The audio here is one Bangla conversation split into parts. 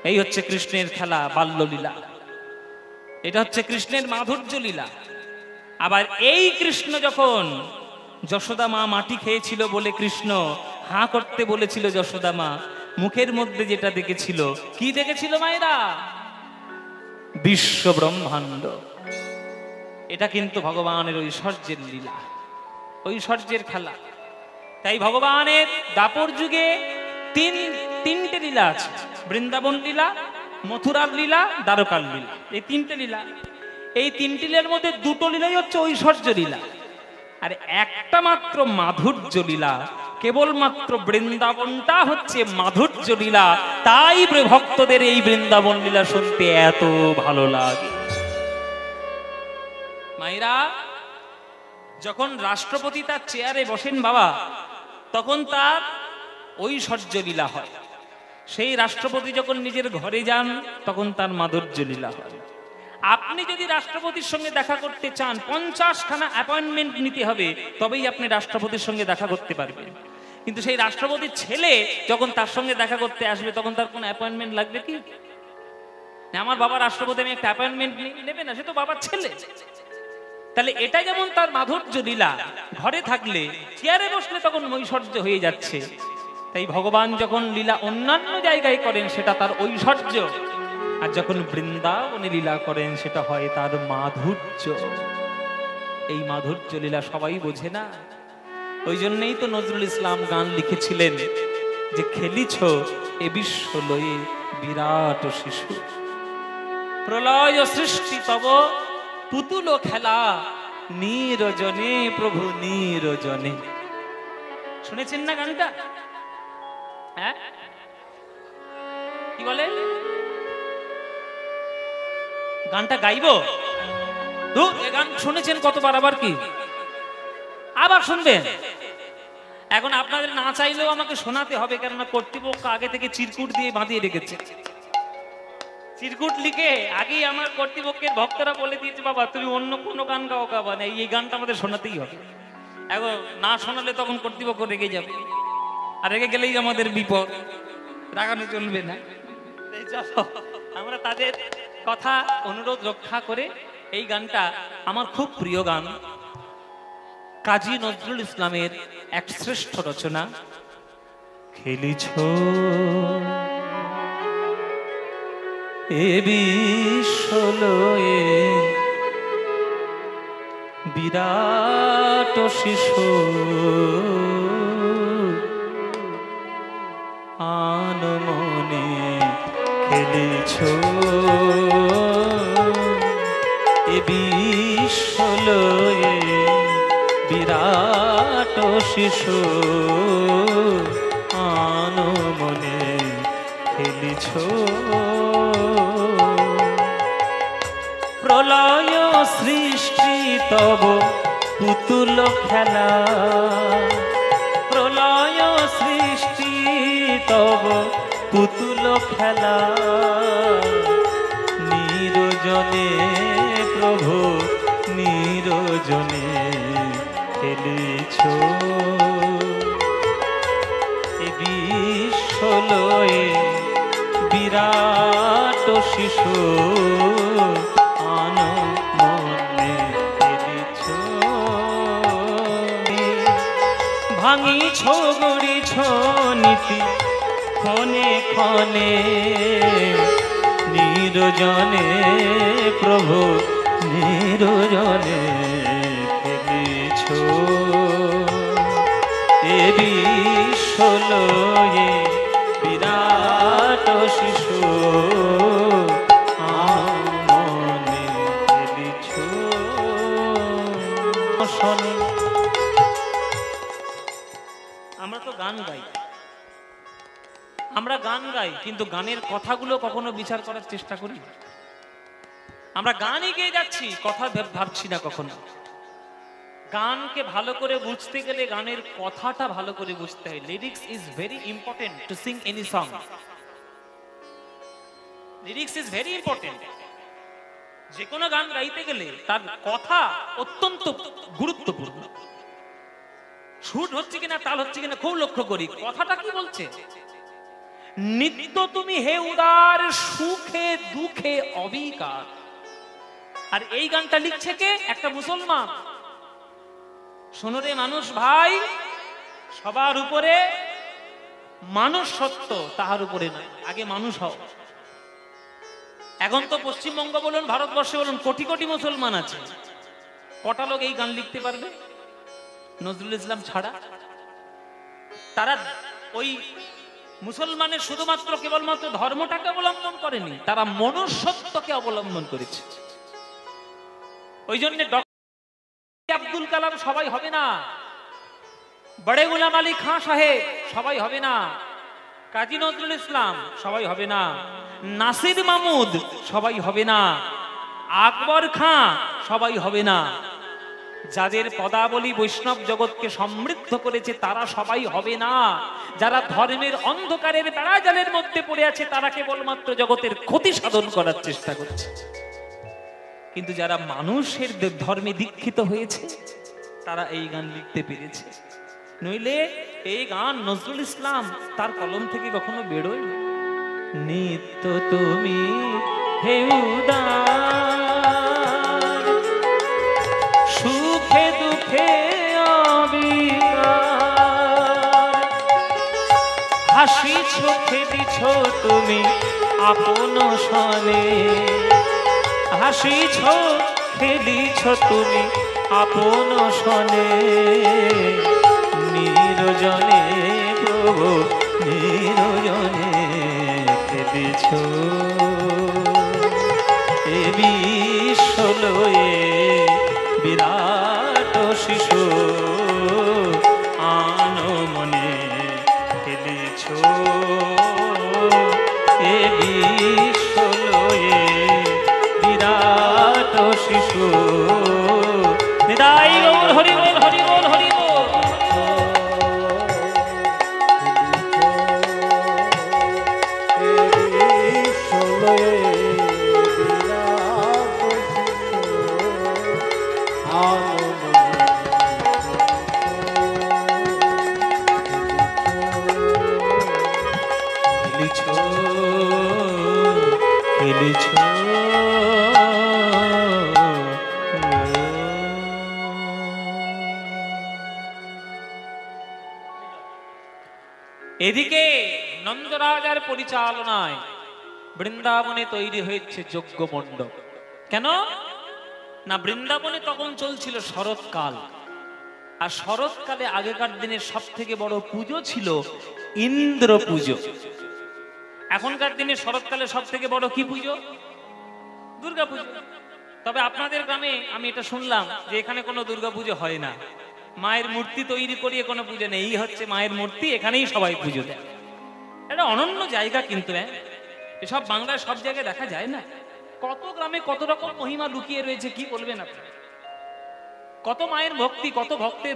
এই হচ্ছে কৃষ্ণের খেলা, বাল্যলীলা। এটা হচ্ছে কৃষ্ণের মাধুর্য লীলা। আবার এই কৃষ্ণ যখন যশোদা মা মাটি খেয়েছিল বলে কৃষ্ণ হাঁ করতে বলেছিল, যশোদা মা মুখের মধ্যে যেটা দেখেছিল, কি দেখেছিল মায়েরা? বিশ্ব ব্রহ্মাণ্ড। এটা কিন্তু ভগবানের ঐশ্বর্যের লীলা, ঐশ্বর্যের খেলা। তাই ভগবানের দাপর যুগে তিনটে লীলা আছে, বৃন্দাবন লীলা, মথুরার লীলা, দ্বারকার লীলা। এই তিনটে লীলা, এই তিনটি লীলার মধ্যে দুটো লীলাই হচ্ছে ঐশ্বর্য লীলা, আর একটা মাত্র মাধুর্য লীলা। কেবলমাত্র বৃন্দাবনটা হচ্ছে মাধুর্য লীলা। তাই ভক্তদের এই বৃন্দাবন লীলা শুনতে এত ভালো লাগে। মায়েরা, যখন রাষ্ট্রপতি তার চেয়ারে বসেন বাবা, তখন তার ঐশ্বর্য লীলা হয়। সেই রাষ্ট্রপতি যখন নিজের ঘরে যান, তখন তার মাধুর্য লীলা হয়। আপনি যদি রাষ্ট্রপতির সঙ্গে দেখা করতে চান, 50 খানা অ্যাপয়েন্টমেন্ট নিতে হবে, তবেই আপনি রাষ্ট্রপতির সঙ্গে দেখা করতে পারবেন। কিন্তু সেই রাষ্ট্রপতির ছেলে যখন তার সঙ্গে দেখা করতে আসবে, তখন তার কোনো অ্যাপয়েন্টমেন্ট লাগবে কি? আমার বাবা রাষ্ট্রপতি, আমি একটা অ্যাপয়েন্টমেন্ট নেবে না, সে তো বাবার ছেলে। তাহলে এটা যেমন তার মাধুর্য লীলা, ঘরে থাকলে চেয়ারে বসলে তখন ঐশ্বর্য হয়ে যাচ্ছে। তাই ভগবান যখন লীলা অন্যান্য জায়গায় করেন, সেটা তার ঐশ্বর্য, আর যখন বৃন্দাবনে লীলা করেন, সেটা হয় তার মাধুর্য। এই মাধুর্য লীলা সবাই বোঝে না। ওই জন্যই তো নজরুল ইসলাম গান লিখেছিলেন যে খেলিছ এ বিশ্ব লয়ে বিরাট শিশু, প্রলয় সৃষ্টি তব পুতুল খেলা, নিরজনে প্রভু নিরজনে। শুনেছেন না গানটা? হ্যাঁ, কি বলে? গানটা গাইবো? গান শুনেছেন কতবার, আবার কি আবার শুনবেন? এখন আপনাদের না চাইলেও আমাকে শোনাতে হবে, কেননা কর্তৃপক্ষ আগে থেকে চিরকুট দিয়ে বাঁধিয়ে রেখেছে। চিরকুট লিখে আগেই আমার কর্তৃপক্ষের ভক্তরা বলে দিয়েছে, বাবা তুমি অন্য কোনো গান গাও, গাবা না, এই গানটা আমাদের শোনাতেই হবে। এখন না শোনালে তখন কর্তৃপক্ষ রেগে যাবে, আর রেগে গেলেই আমাদের বিপদ, রাগানো চলবে না। আমরা তাদের কথা অনুরোধ রক্ষা করে এই গানটা, আমার খুব প্রিয় গান, কাজী নজরুল ইসলামের এক শ্রেষ্ঠ রচনা, খেলিছ এ বিশ্ব লয়ে বিরাট শিশু, আনমনে খেলিছ এ বিশ্ব লয়ে বিরাট শিশু, আনমনে খেলিছ প্রলয় সৃষ্টি তব পুতুল খেলা, প্রলয় সৃষ্টি তব পুতুল খেলা, নিরজনে প্রভু নিরজনে খেলিছ এ বিশ্ব লয়ে বিরাট শিশু, আনমনে খেলিছ। ভাঙিছ গড়িছ নীতি ক্ষণে ক্ষণে, নিরজনে প্রভু নিরজনে খেলিছ এ বিশ্ব লয়ে বিরাট শিশু, আনমনে খেলিছ। আমরা তো গান গাই, আমরা গান গাই, কিন্তু গানের কথাগুলো কখনো বিচার করার চেষ্টা করি? আমরা গানই গেয়ে যাচ্ছি, কথা ভাবছি না কখনো। গানকে ভালো করে বুঝতে গেলে গানের কথাটা ভালো করে বুঝতে হয়। Lyrics is very important to Singh any song. Lyrics is very important. যে কোনো গান গাইতে গেলে তার কথা অত্যন্ত গুরুত্বপূর্ণ। সুর হচ্ছে কিনা, তাল হচ্ছে কিনা খুব লক্ষ্য করি, কথাটা কি বলছে। নিত্য তুমি হে উদার, সুখে দুঃখে অবিকার। আর এই গানটা লিখছে কে? একটা মুসলমান। শোনো রে মানুষ ভাই, সবার উপরে মানুষ সত্য, তাহার উপরে নয়, আগে মানুষ হও। এখন তো পশ্চিমবঙ্গ বলুন, ভারতবর্ষে বলুন, কোটি কোটি মুসলমান আছে, কটা লোক এই গান লিখতে পারবে নজরুল ইসলাম ছাড়া? তারা ওই মুসলমানের শুধুমাত্র কেবলমাত্র ধর্মটাকে অবলম্বন করেনি, তারা মনুষ্যত্বকে অবলম্বন করেছে। ওই জন্য আব্দুল কালাম সবাই হবে না, বড়ে গুলাম আলী খাঁ সাহেব সবাই হবে না, কাজী নজরুল ইসলাম সবাই হবে না, নাসির মাহমুদ সবাই হবে না, আকবর খাঁ সবাই হবে না। যাদের পদাবলী বৈষ্ণব জগৎকে সমৃদ্ধ করেছে তারা সবাই হবে না। যারা ধর্মের অন্ধকারের বেড়াজালের মধ্যে পড়ে আছে তারা কেবলমাত্র জগতের ক্ষতি সাধন করার চেষ্টা করছে। কিন্তু যারা মানুষের ধর্মে দীক্ষিত হয়েছে তারা এই গান লিখতে পেরেছে। নইলে এই গান নজরুল ইসলাম তার কলম থেকে কখনো বেরোয়। নিত্য তুমি হে উদার, সুখে দুঃখে অবিকার, হাসিছ খেলিছ তুমি আপন সনে, হাসিছ খেলিছ তুমি আপন সনে, নিরজনে প্রভু নিরজনে খেলিছ, এ বিশ্বলয়ে বিরাট শিশু আনো মনে খেলিছ, এ বিশ্বলয়ে বিরাট শিশু। নিতাই গৌর হরি বল, হরি বল, হরি বল। এদিকে নন্দরাজার পরিচালনায় বৃন্দাবনে তৈরি হয়েছে যজ্ঞ মণ্ডপ। কেন না, বৃন্দাবনে তখন চলছিল শরৎকাল, আর শরৎকালে আগেকার দিনের সব থেকে বড় পুজো ছিল ইন্দ্র পুজো। এখনকার দিনে শরৎকালে সব থেকে বড় কি পুজো? দুর্গা পুজো। তবে আপনাদের গ্রামে আমি এটা শুনলাম যে এখানে কোনো দুর্গা পুজো হয় না, মায়ের মূর্তি তৈরি করিয়ে কোনো পুজো নেই, এই হচ্ছে মায়ের মূর্তি, এখানেই সবাই পুজো দেয়। এটা অনন্য জায়গা, কিন্তু এসব বাংলায় সব জায়গায় দেখা যায় না। কত গ্রামে কত রকম মহিমা লুকিয়ে রয়েছে, কি বলবেন আপনি? কত মায়ের ভক্তি, কত ভক্তের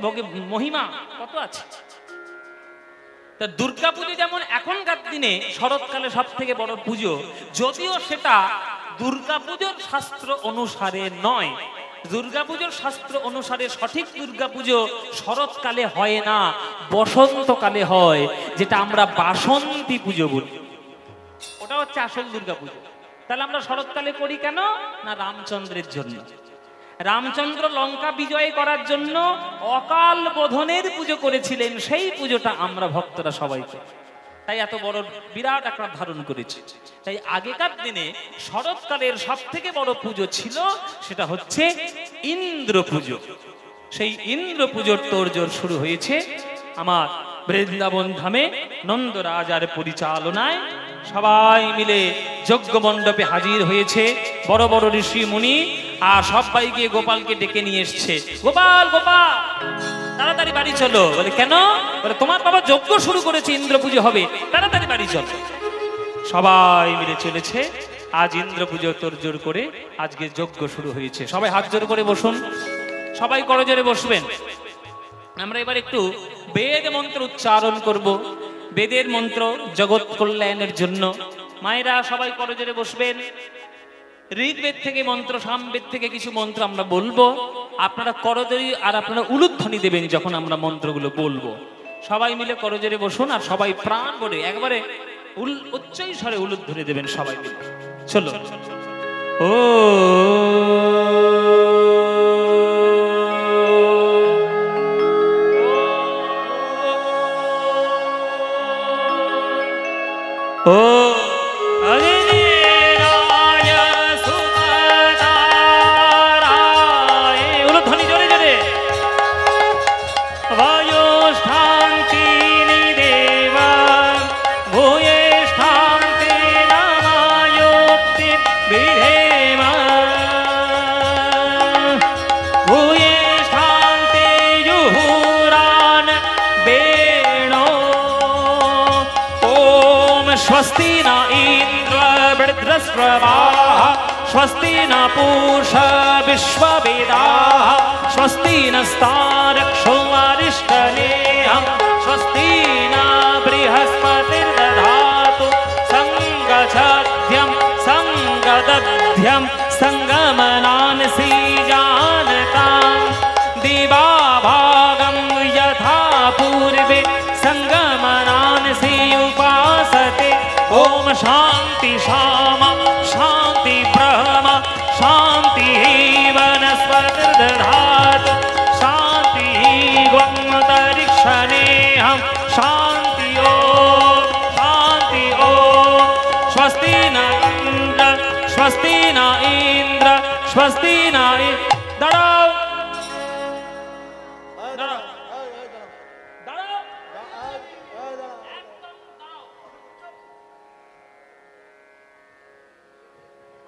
মহিমা কত আছে। তা দুর্গা পুজো যেমন এখনকার দিনে শরৎকালে সব থেকে বড় পুজো, যদিও সেটা দুর্গাপুজোর শাস্ত্র অনুসারে নয়। দুর্গাপুজোর শাস্ত্র অনুসারে সঠিক দুর্গাপুজো শরৎকালে হয় না, বসন্তকালে হয়, যেটা আমরা বাসন্তী পুজো বলি। ওটা হচ্ছে আসল দুর্গাপুজো। তাহলে আমরা শরৎকালে করি কেন না? রামচন্দ্রের জন্য। রামচন্দ্র লঙ্কা বিজয় করার জন্য অকাল বোধনের পুজো করেছিলেন, সেই পুজোটা আমরা ভক্তরা সবাই করি, তাই এত বড় বিরাট আকার ধারণ করেছে। তাই আগেকার দিনে শরৎকালের সব থেকে বড় পুজো ছিল, সেটা হচ্ছে ইন্দ্র পুজো। সেই ইন্দ্র পুজোর তোড়জোড় শুরু হয়েছে আমার বৃন্দাবন ধামে নন্দরাজার পরিচালনায়। সবাই মিলে যজ্ঞ মণ্ডপে হাজির হয়েছে, বড় বড় ঋষি মুনি, আর সবাই গিয়ে গোপালকে ডেকে নিয়ে এসছে। গোপাল, গোপাল তাড়াতাড়ি বাড়ি চলো। বলে কেন? বলে তোমার বাবা যজ্ঞ শুরু করেছে, ইন্দ্র পুজো হবে, তাড়াতাড়ি বাড়ি চলো। সবাই মিলে চলেছে। আজ ইন্দ্র পুজো তোড়জোড় করে আজকে যজ্ঞ শুরু হয়েছে। সবাই হাত জোড় করে বসুন, সবাই করজোড়ে বসবেন। আমরা এবার একটু বেদ মন্ত্র উচ্চারণ করব। বেদের মন্ত্র জগৎ কল্যাণের জন্য। মায়েরা সবাই করজোড়ে বসবেন। ঋগ্বেদ থেকে মন্ত্র, সামবেদ থেকে কিছু মন্ত্র আমরা বলবো, আপনারা করজোড়ে আর আপনারা উলুধ্বনি দেবেন যখন আমরা মন্ত্রগুলো বলবো। সবাই মিলে করজোড়ে বসুন আর সবাই প্রাণ ভরে একবারে উচ্চই স্বরে উলুদ ধরে দেবেন সবাই মিলে। চলো। ও ও स्वस्ति न इंद्र वृद्धस्रवाः स्वस्ति न पूषा विश्ववेदाः स्वस्ति नस्तारक्षो अरिष्टनेयः स्वस्ति न बृहस्पतिर्दधातु संगच्छध्यं संगदध्यं संगमनानसि जानतां दिवाभागं यथा पूर्वे संगमनानसि उपासते। ओम शांति शाम शांति ब्रह्म शांति वनस्पतिर्दधातु शांति त्वमन्तरिक्षनेहं शांति ओम स्वस्ति न इंद्र स्वस्ति न इंद्र स्वस्ति न दड़ाओ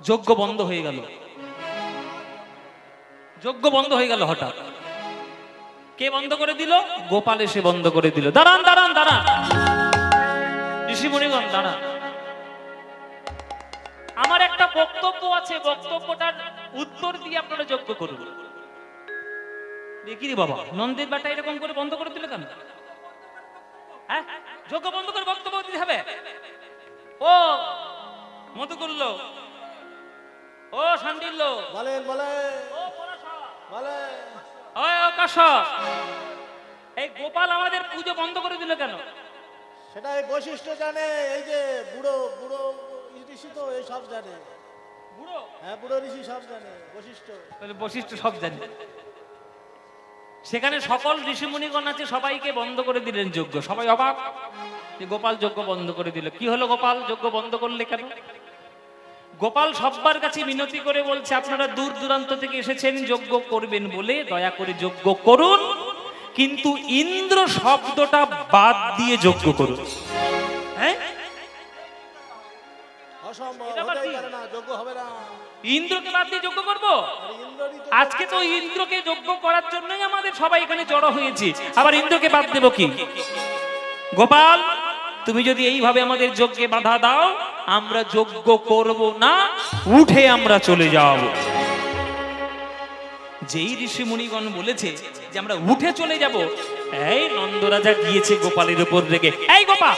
যজ্ঞ বন্ধ হয়ে গেল। যজ্ঞ বন্ধ হয়ে গেল হঠাৎ। কে বন্ধ করে দিল? গোপাল এসে বন্ধ করে দিল। দাঁড়ান দাঁড়ান দাঁড়ান, ঋষি মুনিগণ দাঁড়ান, আমার একটা বক্তব্য আছে, বক্তব্যটার উত্তর দিয়ে আপনারা যজ্ঞ করুন। দেখি বাবা, নন্দের বেটা এরকম করে বন্ধ করে দিল কেন? হ্যাঁ, যজ্ঞ বন্ধ করে বক্তব্য দিতে হবে? ও মধু করলো, ও শান্তিল বলেন বলেন, ও পরাশা বলেন, ও আকাশ, এই গোপাল আমাদের পুজো বন্ধ করে দিল কেন? সেটা এই বৈশিষ্ট্য জানে, এই যে বুড়ো বুড়ো ঋষি তো এই সব জানে। বুড়ো? হ্যাঁ, বুড়ো ঋষি সব জানে বৈশিষ্ট্য। তাহলে বৈশিষ্ট্য সব জানে। সেখানে সকল ঋষি মুনিগণ আছে, সবাইকে বন্ধ করে দিলেন যজ্ঞ। সবাই অবাক যে গোপাল যজ্ঞ বন্ধ করে দিল। কি হলো গোপাল যজ্ঞ বন্ধ করলে কেন? গোপাল সবার কাছে মিনতি করে বলছে, আপনারা দূর দূরান্ত থেকে এসেছেন যজ্ঞ করবেন বলে, দয়া করে যজ্ঞ করুন, কিন্তু ইন্দ্র শব্দটা বাদ দিয়ে যজ্ঞ করুন। হ্যাঁ, ইন্দ্রকে বাদ দিয়ে যজ্ঞ করবো? আজকে তো ইন্দ্রকে যজ্ঞ করার জন্যই আমাদের সবাই এখানে জড়ো হয়েছে, আবার ইন্দ্রকে বাদ দেব কি? গোপাল, তুমি যদি এইভাবে আমাদের যজ্ঞে বাধা দাও, আমরা যজ্ঞ করব না, উঠে আমরা চলে যাব। যেই ঋষি মুনিগণ বলেছে যে আমরা উঠে চলে যাব, এই নন্দরাজা গিয়েছে গোপালের উপর রেগে, এই গোপাল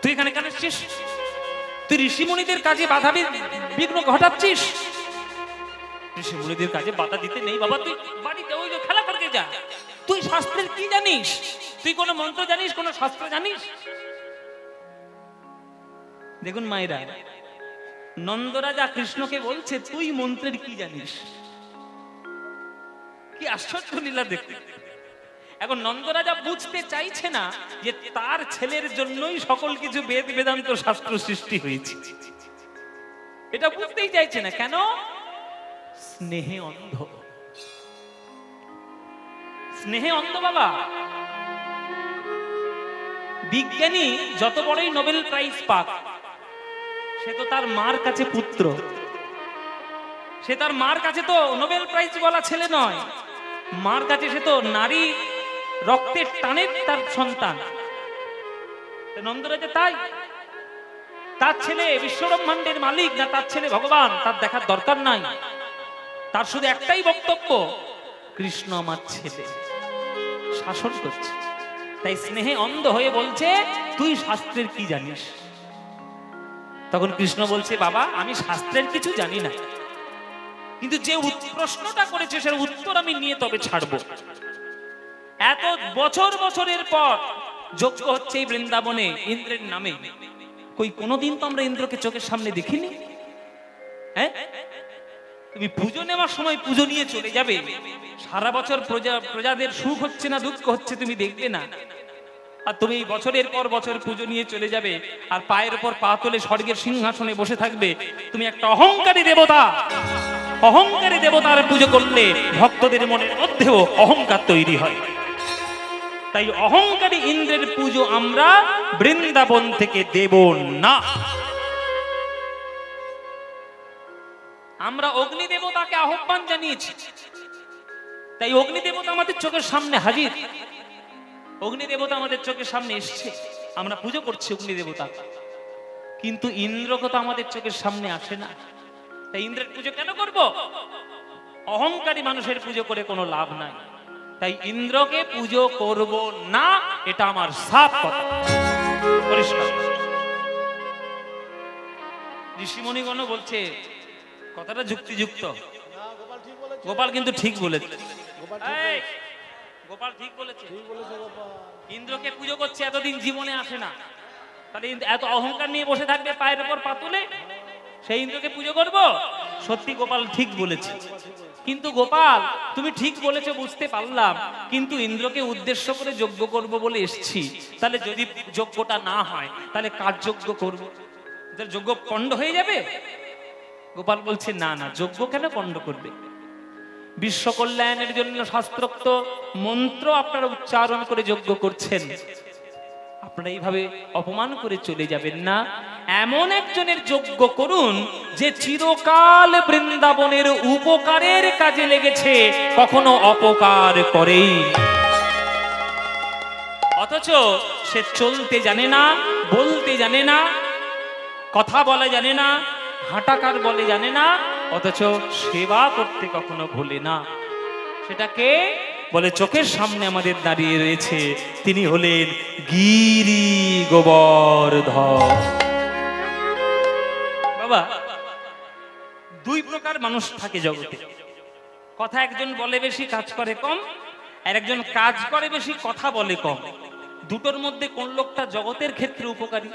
তুই এখানে কেন এসেছিস? তুই ঋষি মুনিদের কাজে বাধা বিঘ্ন ঘটাচ্ছিস। ঋষি মুনিদের কাজে বাধা দিতে নেই বাবা, তুই বাড়িতে ওই যে খেলা করতে যা। তুই শাস্ত্রের কি জানিস? তুই কোন মন্ত্র জানিস, কোন শাস্ত্র জানিস? দেখুন মায়েরা, নন্দরাজা কৃষ্ণকে বলছে তুই মন্ত্রের কি জানিস? কি আশ্চর্য লীলা দেখতে। এখন নন্দরাজা বুঝতে চাইছে না যে তার ছেলের জন্যই সকল কিছু বেদ বেদান্ত শাস্ত্র সৃষ্টি হয়েছে। এটা বুঝতেই চাইছে না। কেন? স্নেহে অন্ধ। স্নেহে অন্ধ বাবা। বিজ্ঞানী যত বড়ই নোবেল প্রাইজ পাক, সে তো তার মার কাছে পুত্র, সে তার মার কাছে তো নোবেল প্রাইজ বলা ছেলে নয়, মার কাছে সে তো নারী রক্তের টানের তার সন্তান। নন্দরাজা তাই, তার ছেলে বিশ্বব্রহ্মাণ্ডের মালিক না তার ছেলে ভগবান, তার দেখার দরকার নাই। তার শুধু একটাই বক্তব্য, কৃষ্ণ আমার ছেলে, শাসন করছে। তাই স্নেহে অন্ধ হয়ে বলছে তুই শাস্ত্রের কি জানিস? তখন কৃষ্ণ বলছে, বাবা আমি শাস্ত্রের কিছু জানি না, কিন্তু যে প্রশ্নটা করেছে সের উত্তর আমি নিয়ে তবে ছাড়বো। এত বছর বছরের পর যজ্ঞ হচ্ছে এই বৃন্দাবনে ইন্দ্রের নামে। কই কোনোদিন তো আমরা ইন্দ্রকে চোখের সামনে দেখিনি। হ্যাঁ, তুমি পুজো নেওয়ার সময় পুজো নিয়ে চলে যাবে, সারা বছর প্রজাদের সুখ হচ্ছে না দুঃখ হচ্ছে তুমি দেখবে না, আর তুমি এই বছরের পর বছর পুজো নিয়ে চলে যাবে আর পায়ের উপর পা তুলে স্বর্গের সিংহাসনে বসে থাকবে। তুমি একটা অহংকারী দেবতা, অহংকারী দেবতার পুজো করলে ভক্তদের মনের মধ্যেও অহংকার তৈরি হয়। তাই অহংকারী ইন্দ্রের পুজো আমরা বৃন্দাবন থেকে দেব না। আমরা অগ্নি দেবতাকে আহ্বান জানিয়েছি, তাই অগ্নি দেবতা আমাদের চোখের সামনে হাজির, অগ্নি দেবতা আমাদের চোখের সামনে এসছে, আমরা পুজো করছি অগ্নি দেবতা। কিন্তু ইন্দ্রকে তো আমাদের চোখের সামনে আসে না, তাই ইন্দ্রের পুজো কেন করব? অহংকারী মানুষের পুজো করে কোনো লাভ নাই, তাই ইন্দ্রকে পুজো করব না, এটা আমার সাফ কথা, পরিষ্কার। ঋষিমণিগণ বলছে কথাটা যুক্তিযুক্ত। না, গোপাল ঠিক বলেছে। গোপাল কিন্তু ঠিক বলেছে, গোপাল ঠিক এই, বলেছে। গোপাল ঠিক বলেছে। ঠিক বলেছে গোপাল। ইন্দ্রকে পুজো করছে, এতদিন জীবনে আসে না, তাহলে এত অহংকার নিয়ে বসে থাকবে পায়ের উপর পা তুলে, সেই ইন্দ্রকে পুজো করব? সত্যি গোপাল ঠিক বলেছে। কিন্তু গোপাল তুমি ঠিক বলেছো বুঝতে পারলাম, কিন্তু ইন্দ্রকে উদ্দেশ্য করে যজ্ঞ করব বলে এসেছি, তাহলে যদি যজ্ঞটা না হয় তাহলে কার যজ্ঞ করব? যজ্ঞ পণ্ড হয়ে যাবে। গোপাল বলছে না না, যজ্ঞ কেন পণ্ড করবে? বিশ্ব কল্যাণের জন্য শাস্ত্রোক্ত মন্ত্র আপনারা উচ্চারণ করে যজ্ঞ করছেন, আপনারা এইভাবে অপমান করে চলে যাবেন না। এমন একজনের যজ্ঞ করুন যে চিরকাল বৃন্দাবনের উপকারের কাজে লেগেছে, কখনো অপকার করেই, অথচ সে চলতে জানে না, বলতে জানে না, কথা বলা জানে না, হাঁটাকার বলে জানে না, অথচ সেবা করতে কখনো ভুলে না। সেটাকে বলে চোখের সামনে আমাদের দাঁড়িয়ে রয়েছে, তিনি হলেন গিরি গোবর্ধন। বাবা, দুই প্রকার মানুষ থাকে জগতে, কথা একজন বলে বেশি কাজ করে কম, আর একজন কাজ করে বেশি কথা বলে কম। দুটোর মধ্যে কোন লোকটা জগতের ক্ষেত্রে উপকারী?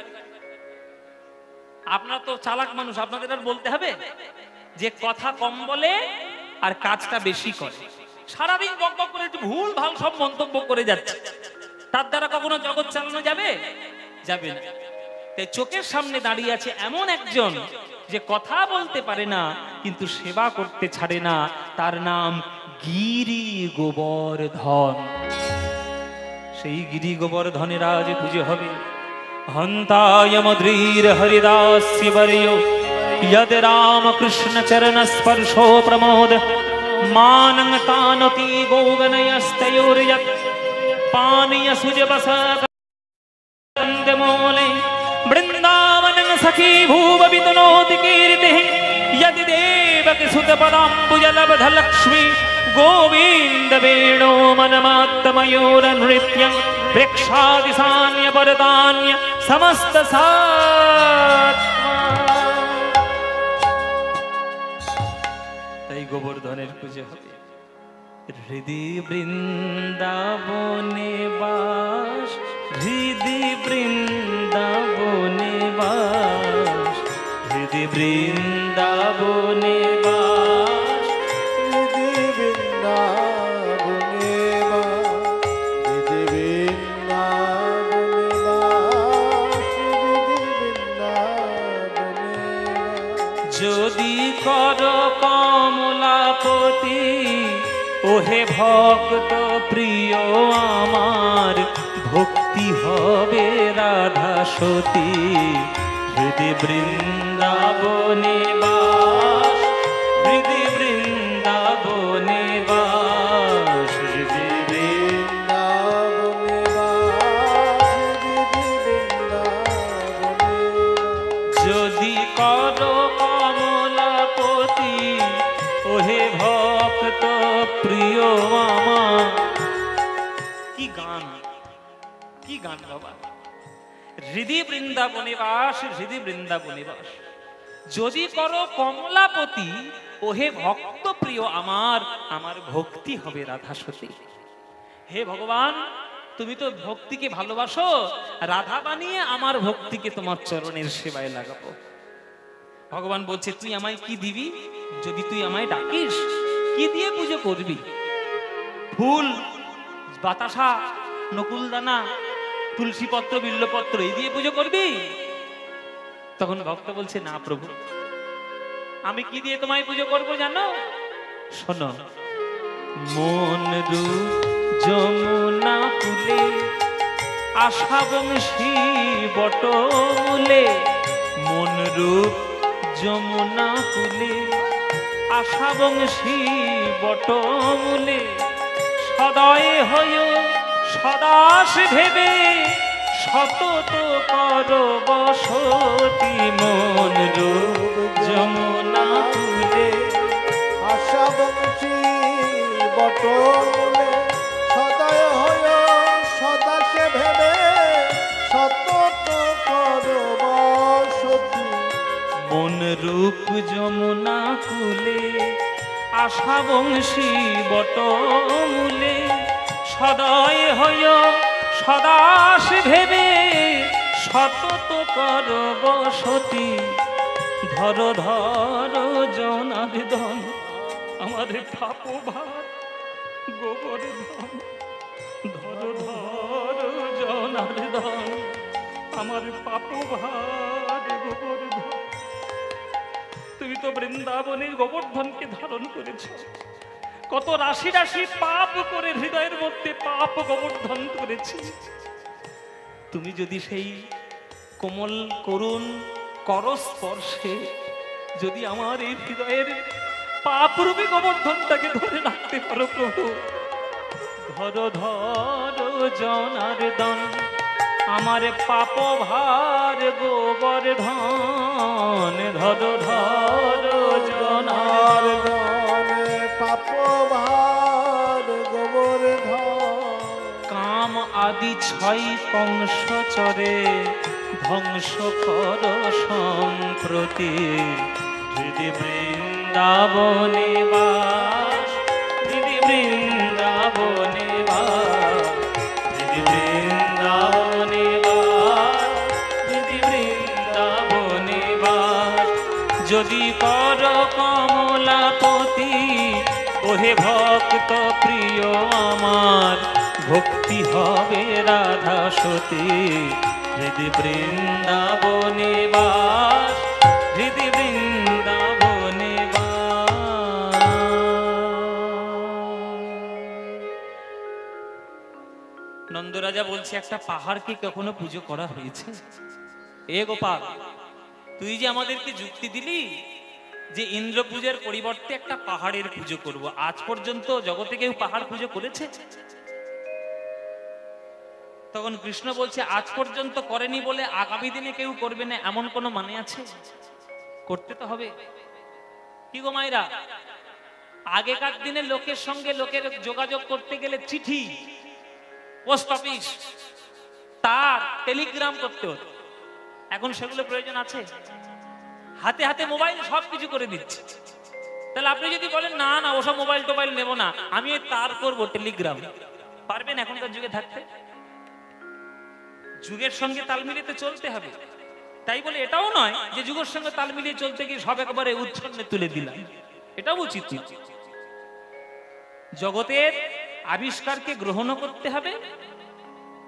আপনারা তো চালাক মানুষ, আপনাদের আর বলতে হবে যে কথা কম বলে আর কাজটা বেশি করে, সারাদিন বক বক করে একটু ভুল ভাল সব মন্তব্য করে যাচ্ছে, তার দ্বারা কখনো জগৎ চালানো যাবে? যাবে না। তাই চোখের সামনে দাঁড়িয়ে আছে এমন একজন যে কথা বলতে পারে না কিন্তু সেবা করতে ছাড়ে না, তার নাম গিরি গোবর্ধন। সেই গিরি গোবর্ধনের আজ পুজো হবে। হন্তায় মদ্রীর হরিদাস্য বর্য় यद राम कृष्ण चरण स्पर्शो प्रमोद मानं तानति गोगनयस्तयोर्यत् पानीय सुजबस कंदमूले वृंदावनं सखी भूव वितनोति कीर्तिः यदि देवकी सुत पदाम्बुजलब्ध लक्ष्मी गोविंद वेणो मनमात्तमयूर नृत्यं प्रेक्षादि सान्य परदान्य समस्त सात्मा। তাই গোবর্ধনের পুজো হবে। হৃদি বৃন্দাবনে বাস, হৃদি বৃন্দাবনে বাস, হৃদি বৃন্দাবনে বাস, হৃদি বৃন্দাবনে বাস, হৃদি বৃন্দাবনে বাস, হৃদি বৃন্দাবনে বাস। যদি কর কমলাপতি ওহে ভক্ত প্রিয় আমার, ভক্তি হবে রাধা সতী। হৃদি বৃন্দাবনে বাস, হৃদি বৃন্দাবনে বাস, হৃদি বৃন্দাবনে বাস, হৃদি বৃন্দাবনে বাস। যদি কর কমলাপতি ওহে ভক্ত প্রিয় আমার। কি গান, কি গান বাবা! হৃদি বৃন্দাবনে বাস, হৃদি বৃন্দাবনে বাস। যদি করো কমলাপতি ওহে ভক্ত প্রিয় আমার, আমার ভক্তি হবে রাধা সতী। হে ভগবান, তুমি তো ভক্তিকে ভালোবাসো, রাধা বানিয়ে আমার ভক্তিকে তোমার চরণের সেবায় লাগাবো। ভগবান বলছে তুই আমায় কি দিবি? যদি তুই আমায় ডাকিস, কি দিয়ে পুজো করবি? ফুল, বাতাসা, নকুলদানা, তুলসী পত্র, বিল্লপত্র এই দিয়ে পুজো করবি? তখন ভক্ত বলছে না প্রভু, আমি কি দিয়ে তোমায় পুজো করবো জানো? শোনো, মন রূপ যমুনা কুলে, আশা বংশী বটমূলে। মন রূপ যমুনা কুলে, আশা বংশী বটমূলে। সদয় হয় সদাস ভেবে, সতত কর বসতি। মন রূপ যমুনা কুলে, আশা বংশী বটমূলে। সদয় হয় সদাসে ভেবে, সতত কর বসতি। মন রূপ যমুনা কুলে, আশা বংশী বটমূলে। সদয় হয় সদাস ভেবে, সতত কর বসতি। ধর ধর জনার্দন আমার পাপ ভার গোবর্ধন। ধর ধর জনার্দন আমার পাপ ভার গোবর্ধন। তুমি তো বৃন্দাবনের গোবর্ধনকে ধারণ করেছ, কত রাশি রাশি পাপ করে হৃদয়ের মধ্যে পাপ গোবর্ধন করেছি। তুমি যদি সেই কোমল করুণ করস্পর্শে যদি আমার এই হৃদয়ের পাপ রূপী গোবর্ধনটাকে ধরে রাখতে পারো প্রভু। ধর ধর জনার্দন আমার পাপ ভার গোবর্ধন। ধর ধর জনার্দন পাপ ভার গোবর্ধন। কাম আদি ছয় কংস চরে, ধ্বংস কর সম্প্রতি। হৃদি বৃন্দাবনে বাস, হৃদি বৃন্দাবনে বাস, হৃদি বৃন্দাবনে বাস, হৃদি বৃন্দাবনে বাস। যদি কর কমলাপতি, ওহে ভক্ত প্রিয় আমার, ভক্তি হবে রাধা সতী। হৃদি বৃন্দাবনে বাস, হৃদি বৃন্দাবনে বাস। নন্দরাজা বলছে একটা পাহাড় কি কখনো পুজো করা হয়েছে? এ গোপাল, তুই যে আমাদেরকে যুক্তি দিলি যে ইন্দ্র পূজার পরিবর্তে একটা পাহাড়ের পুজো করব, আজ পর্যন্ত জগতে কেউ পাহাড় পুজো করেছে? তখন কৃষ্ণ বলছে আজ পর্যন্ত করেনি বলে আগামী দিনে কেউ করবে না এমন কোনো মানে আছে? করতে তো হবে। কি গো মায়েরা, আগেকার দিনে লোকের সঙ্গে লোকের যোগাযোগ করতে গেলে চিঠি, পোস্ট অফিস, তার, টেলিগ্রাম করতে হতো। এখন সেগুলো প্রয়োজন আছে? হাতে হাতে মোবাইল সবকিছু করে দিচ্ছে। তাহলে আপনি যদি বলেন না না ওসব মোবাইল টোবাইল নেব না, আমি তার করবো টেলিগ্রাম, পারবেন এখনকার যুগে থাকতে? যুগের সঙ্গে তাল মিলিয়ে চলতে হবে। তাই বলে এটাও নয় যে যুগের সঙ্গে তাল মিলিয়ে চলতে গিয়ে সব একেবারে উচ্ছন্নে তুলে দিলাম, এটাও উচিত নয়। জগতের আবিষ্কারকে গ্রহণ করতে হবে,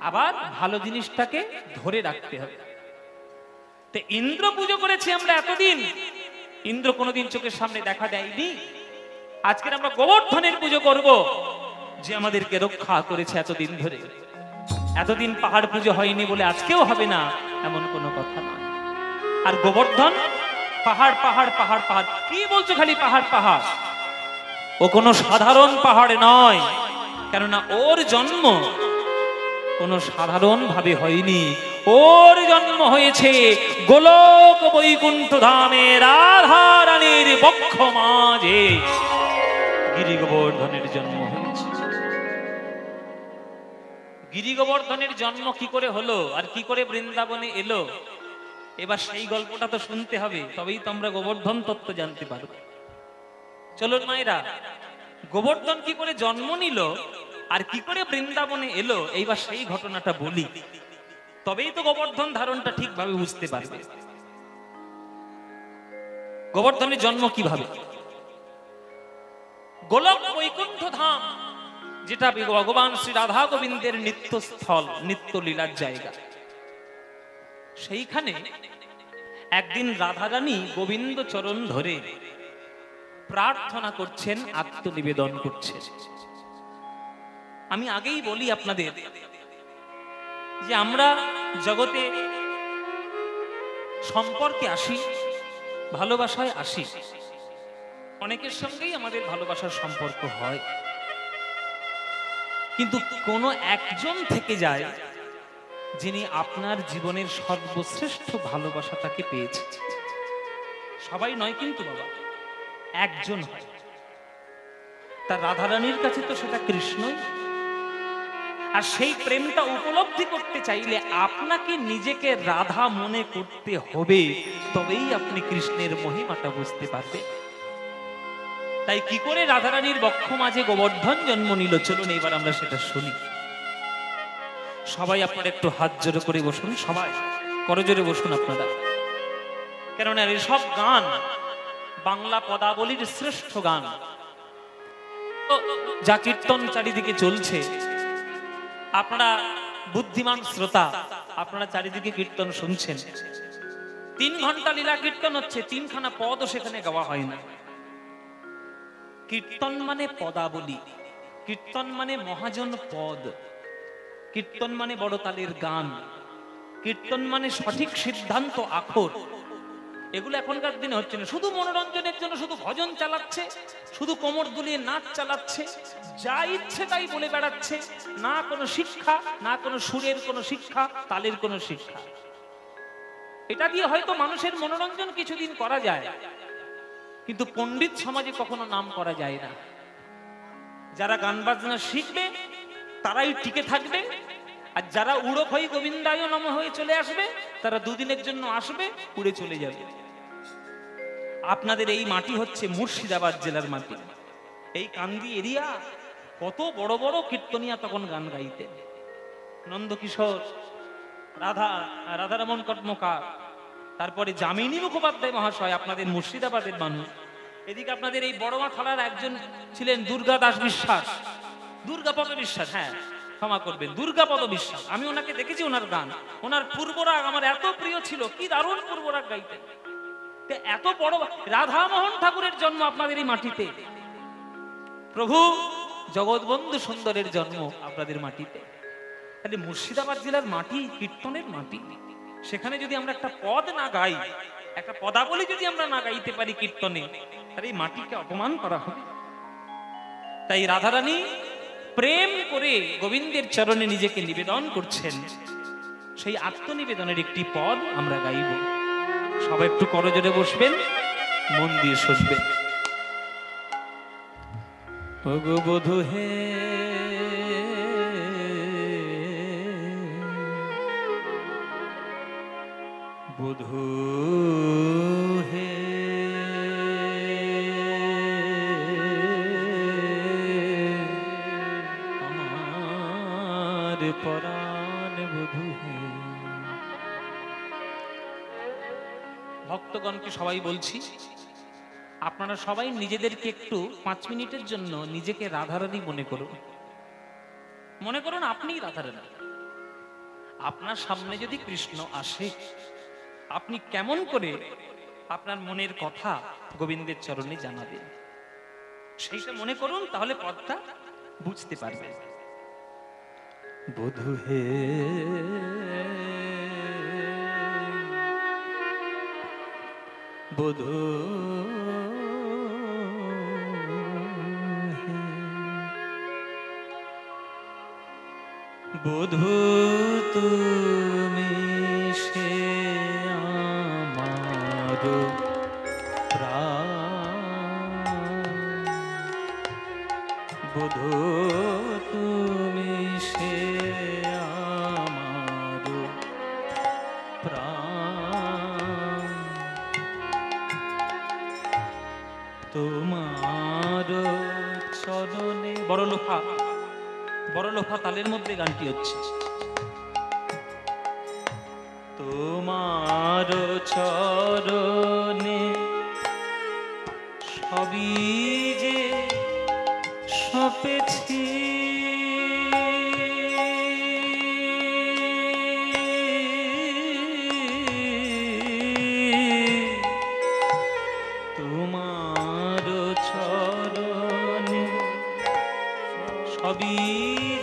আবার ভালো জিনিসটাকে ধরে রাখতে হবে। তো ইন্দ্র পুজো করেছি আমরা এতদিন, ইন্দ্র কোনোদিন চোখের সামনে দেখা দেয়নি। আজকের আমরা গোবর্ধনের পুজো করব, যে আমাদেরকে রক্ষা করেছে এতদিন ধরে। এতদিন পাহাড় পুজো হয়নি বলে আজকেও হবে না এমন কোনো কথা নয়। আর গোবর্ধন পাহাড় পাহাড় পাহাড় পাহাড়, কি বলছো খালি পাহাড় পাহাড়? ও কোনো সাধারণ পাহাড় নয়, কেননা ওর জন্ম কোনো সাধারণ ভাবে হয়নি। ওর জন্ম হয়েছে গোলক বৈকুণ্ঠ ধামে রাধা রানীর বক্ষ মাঝে গিরি গোবর্ধনের জন্ম হয়েছে। গিরি গোবর্ধনের জন্ম কি করে হলো আর কি করে বৃন্দাবনে এলো, এবার সেই গল্পটা তো শুনতে হবে, তবেই তো আমরা গোবর্ধন তত্ত্ব জানতে পারবো। চলুন মায়েরা, গোবর্ধন কি করে জন্ম নিল আর কি করে বৃন্দাবনে এলো, এইবার সেই ঘটনাটা বলি, তবেই তো গোবর্ধন ধারণটা ঠিকভাবে বুঝতে পারবে। গোবর্ধনের জন্ম কিভাবে? গোলক বৈকুণ্ঠ ধাম, যেটা ভগবান শ্রী রাধা গোবিন্দের নিত্যস্থল, নিত্য লীলার জায়গা, সেইখানে একদিন রাধারানী গোবিন্দ চরণ ধরে প্রার্থনা করছেন, আত্মনিবেদন করছেন। আমি আগেই বলি আপনাদের যে আমরা জগতে সম্পর্কে আসি, ভালোবাসায় আসি, অনেকের সঙ্গেই আমাদের ভালোবাসার সম্পর্ক হয়, কিন্তু কোনো একজন থেকে যায় যিনি আপনার জীবনের সর্বশ্রেষ্ঠ ভালোবাসাটাকে পেয়েছে। সবাই নয় কিন্তু বাবা, একজন হয়। তার রাধারানীর কাছে তো সেটা কৃষ্ণই। আর সেই প্রেমটা উপলব্ধি করতে চাইলে আপনাকে নিজেকে রাধা মনে করতে হবে, তবেই আপনি কৃষ্ণের মহিমাটা বুঝতে পারবেন। তাই কি করে রাধারানীর বক্ষ মাঝে গোবর্ধন জন্ম নিল, চলুন এবার আমরা সেটা শুনি। সবাই আপনারা একটু হাত জোড়ো করে বসুন, সবাই করজোরে বসুন আপনারা, কেননা এসব গান বাংলা পদাবলীর শ্রেষ্ঠ গান। যা কীর্তন চারিদিকে চলছে, আপনারা বুদ্ধিমান শ্রোতা, আপনারা চারিদিকে কীর্তন শুনছেন। 3 ঘন্টা লীলা কীর্তন হচ্ছে, 3খানা পদও সেখানে গাওয়া হয় না। কীর্তন মানে পদাবলী, কীর্তন মানে মহাজন পদ, কীর্তন মানে বড় তালের গান, কীর্তন মানে সঠিক সিদ্ধান্ত আখর। এগুলো এখনকার দিনে হচ্ছে না। শুধু মনোরঞ্জনের জন্য শুধু ভজন চালাচ্ছে, শুধু কোমর দুলিয়ে নাচ চালাচ্ছে, যা ইচ্ছে তাই বলে বেড়াচ্ছে, না কোনো শিক্ষা, না কোনো সুরের কোনো শিক্ষা, তালের কোনো শিক্ষা। এটা দিয়ে হয়তো মানুষের মনোরঞ্জন কিছুদিন করা যায়, কিন্তু পণ্ডিত সমাজে কখনো নাম করা যায় না। যারা গান বাজনা শিখবে তারাই টিকে থাকবে, আর যারা উড়ো হয়ে গোবিন্দায় নম হয়ে চলে আসবে, তারা দুদিনের জন্য আসবে, উড়ে চলে যাবে। আপনাদের এই মাটি হচ্ছে মুর্শিদাবাদ জেলার মাটি। এই কান্দি এরিয়া, কত বড় বড় কীর্তনিয়া তখন গান গাইতে। নন্দকিশোর, রাধারমন কর্মকার, তারপরে যামিনী মুখোপাধ্যায় মহাশয়, আপনাদের মুর্শিদাবাদের মানুষ। এদিকে আপনাদের এই বড়মা থানার একজন ছিলেন দুর্গা দাস বিশ্বাস, দুর্গাপদ বিশ্বাস, হ্যাঁ ক্ষমা করবেন, দুর্গাপদ বিশ্বাস। আমি ওনাকে দেখেছি, ওনার গান, ওনার পূর্বরাগ আমার এত প্রিয় ছিল, কি দারুণ পূর্বরাগ গাইতেন। এত বড় রাধামোহন ঠাকুরের জন্ম আপনাদের এই মাটিতে, প্রভু জগৎবন্ধু সুন্দরের জন্ম আপনাদের মাটিতে। তাহলে মুর্শিদাবাদ জেলার মাটি কীর্তনের মাটি, সেখানে যদি আমরা একটা পদ না গাই, একটা পদাবলী যদি আমরা না গাইতে পারি কীর্তনে, তাহলে এই মাটিকে অপমান করা হবে। তাই রাধারানী প্রেম করে গোবিন্দের চরণে নিজেকে নিবেদন করছেন। সেই আত্মনিবেদনের একটি পদ আমরা গাইব। সবাই একটু করজোড়ে বসবেন, মন দিয়ে শুনবেন। ওগো বধূ হে, বধূ হে, আমার পরাণ বধূ হে। ভক্তগণকে সবাই বলছি, আপনারা সবাই নিজেদেরকে একটু 5 মিনিটের জন্য নিজেকে রাধারানী মনে করুন। মনে করুন আপনিই রাধারানী। আপনার সামনে যদি কৃষ্ণ আসে, আপনি কেমন করে আপনার মনের কথা গোবিন্দের চরণে জানাবেন, সেইটা মনে করুন, তাহলে পথটা বুঝতে পারবেন। বধূ হে, বধূ হে, বধূ তুমি সে আমার প্রাণ, বধূ তুমি সে আমার প্রাণ, তোমার চরণে, বড় লোফা, বড় লোফা তালের মধ্যে গানটি হচ্ছে। তোমার চরণে সবই যে সপেছি, তোমার চরণে সবই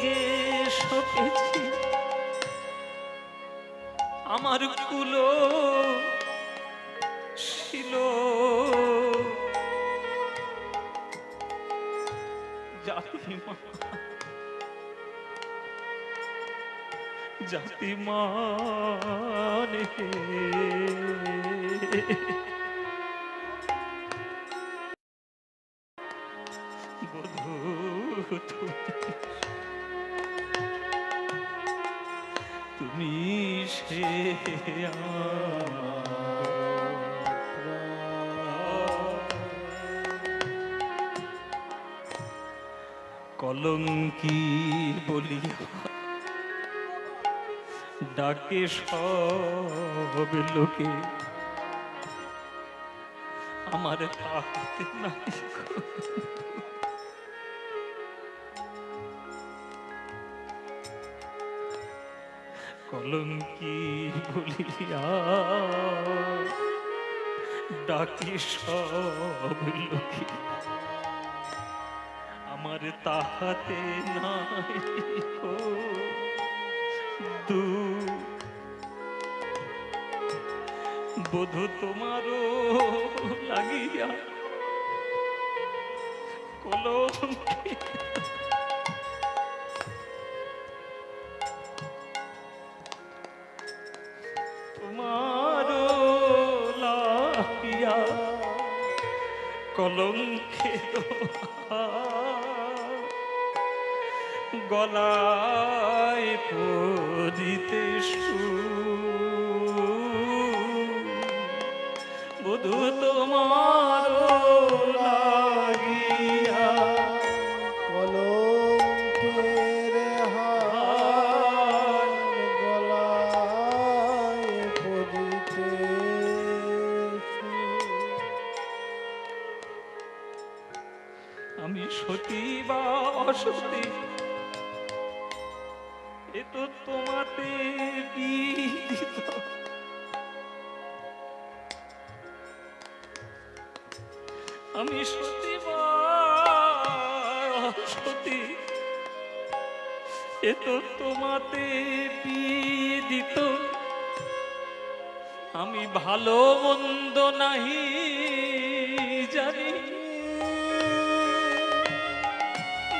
যে সপেছি, আমার কুল ছিল জাতিমান বধূ তুমি সে কলঙ্কি বলিয়া ডাকে সব লোকে, আমার হাতে নাই কলঙ্কি বলিয়া ডাকে সব লোকে, আমার তাহাতে নাই দু বধূ তোমারও লাগিয়া কলঙ্কি, তোমারও লাগিয়া কলঙ্কে গলায় পরিতে বধূ তোমার লাগিয়া কলঙ্কের হার গলায় পরিতে আমি সতী বা অসতী এ তো তোমাতে বিদিত, আমি সতী বা অসতী এ তো তোমাতে বিদিত, আমি ভালো মন্দ নাহি জানি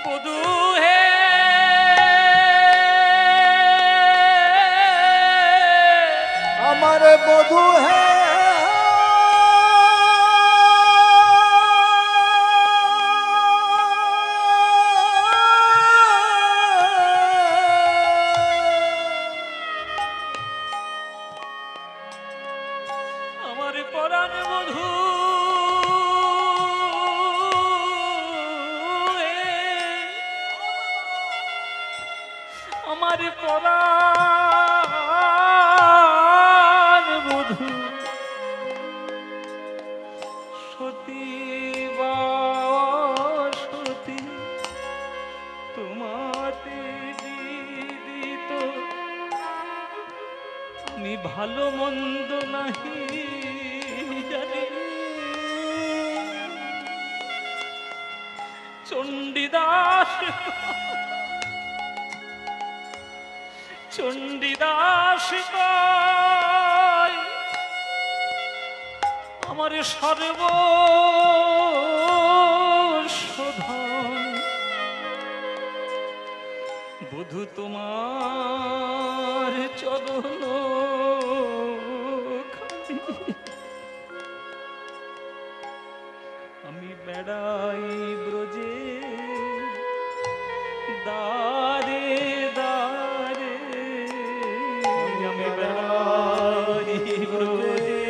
বধূ হে, আমার বধূ হে আমার পরাণ বধূ আমার পরাণ বধূ সতী বা সতী তোমাতে দিদিত, আমি ভালো মন্দ নাহি জানি চণ্ডীদাস চণ্ডীদাস কয় আমার সর্বশোধন বধূ তোমার চরণ আমি বেড়াই ব্রজে দারে দারে, আমি বেড়াই ব্রজে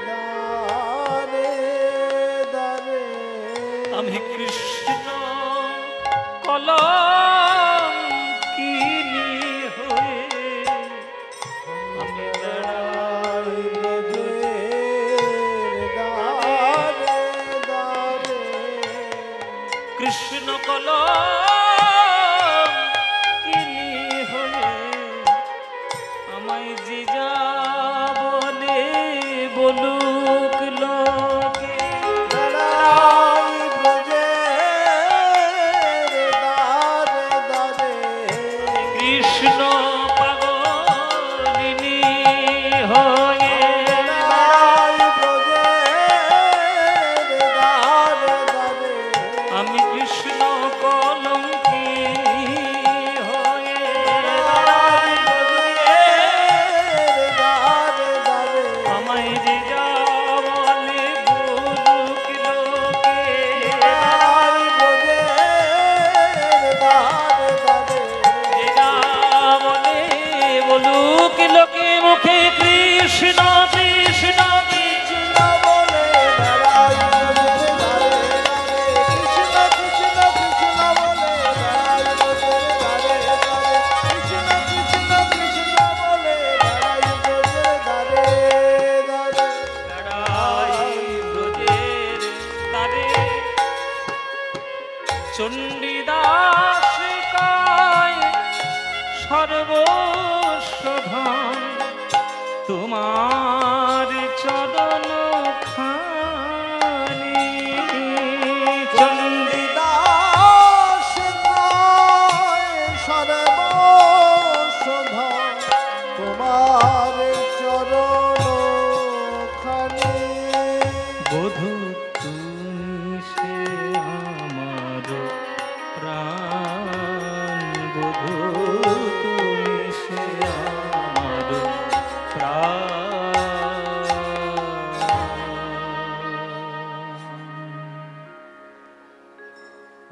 দারে দারে, আমি কৃষ্ণ কলঙ্ক কলঙ্কিনী হয়ে আমায় যে যা বলে বলুক লোকে। বেড়াই ব্রজের দ্বারে দ্বারে, কৃষ্ণ পাগলিনী হয়ে বেড়াই ব্রজের দ্বারে দ্বারে, আমি কৃষ্ণ কলঙ্কিনী হয়ে বেড়াই ব্রজের দ্বারে দ্বারে, আমায় যে যা বলে বলুক লোকে। বেড়াই ব্রজের দ্বারে দ্বারে, যে যা বলে বলুক লোকে, মুখে কৃষ্ণ কৃষ্ণ কৃষ্ণ বলে বেড়াই ব্রজের দ্বারে দ্বারে, কৃষ্ণ কৃষ্ণ কৃষ্ণ বলে বেড়াই ব্রজের দ্বারে দ্বারে, কৃষ্ণ কৃষ্ণ কৃষ্ণ বলে বেড়াই ব্রজের দ্বারে দ্বারে। বেড়াই ব্রজের তারে। চণ্ডীদাস কয় সর্বস্ব ধন তোমার চরণ খানি। চণ্ডীদাস কয় সর্বস্ব ধন তোমার চরণ খানি। বধূ তুমি সে আমার প্রাণ, বধূ তুমি সে আমার প্রাণ।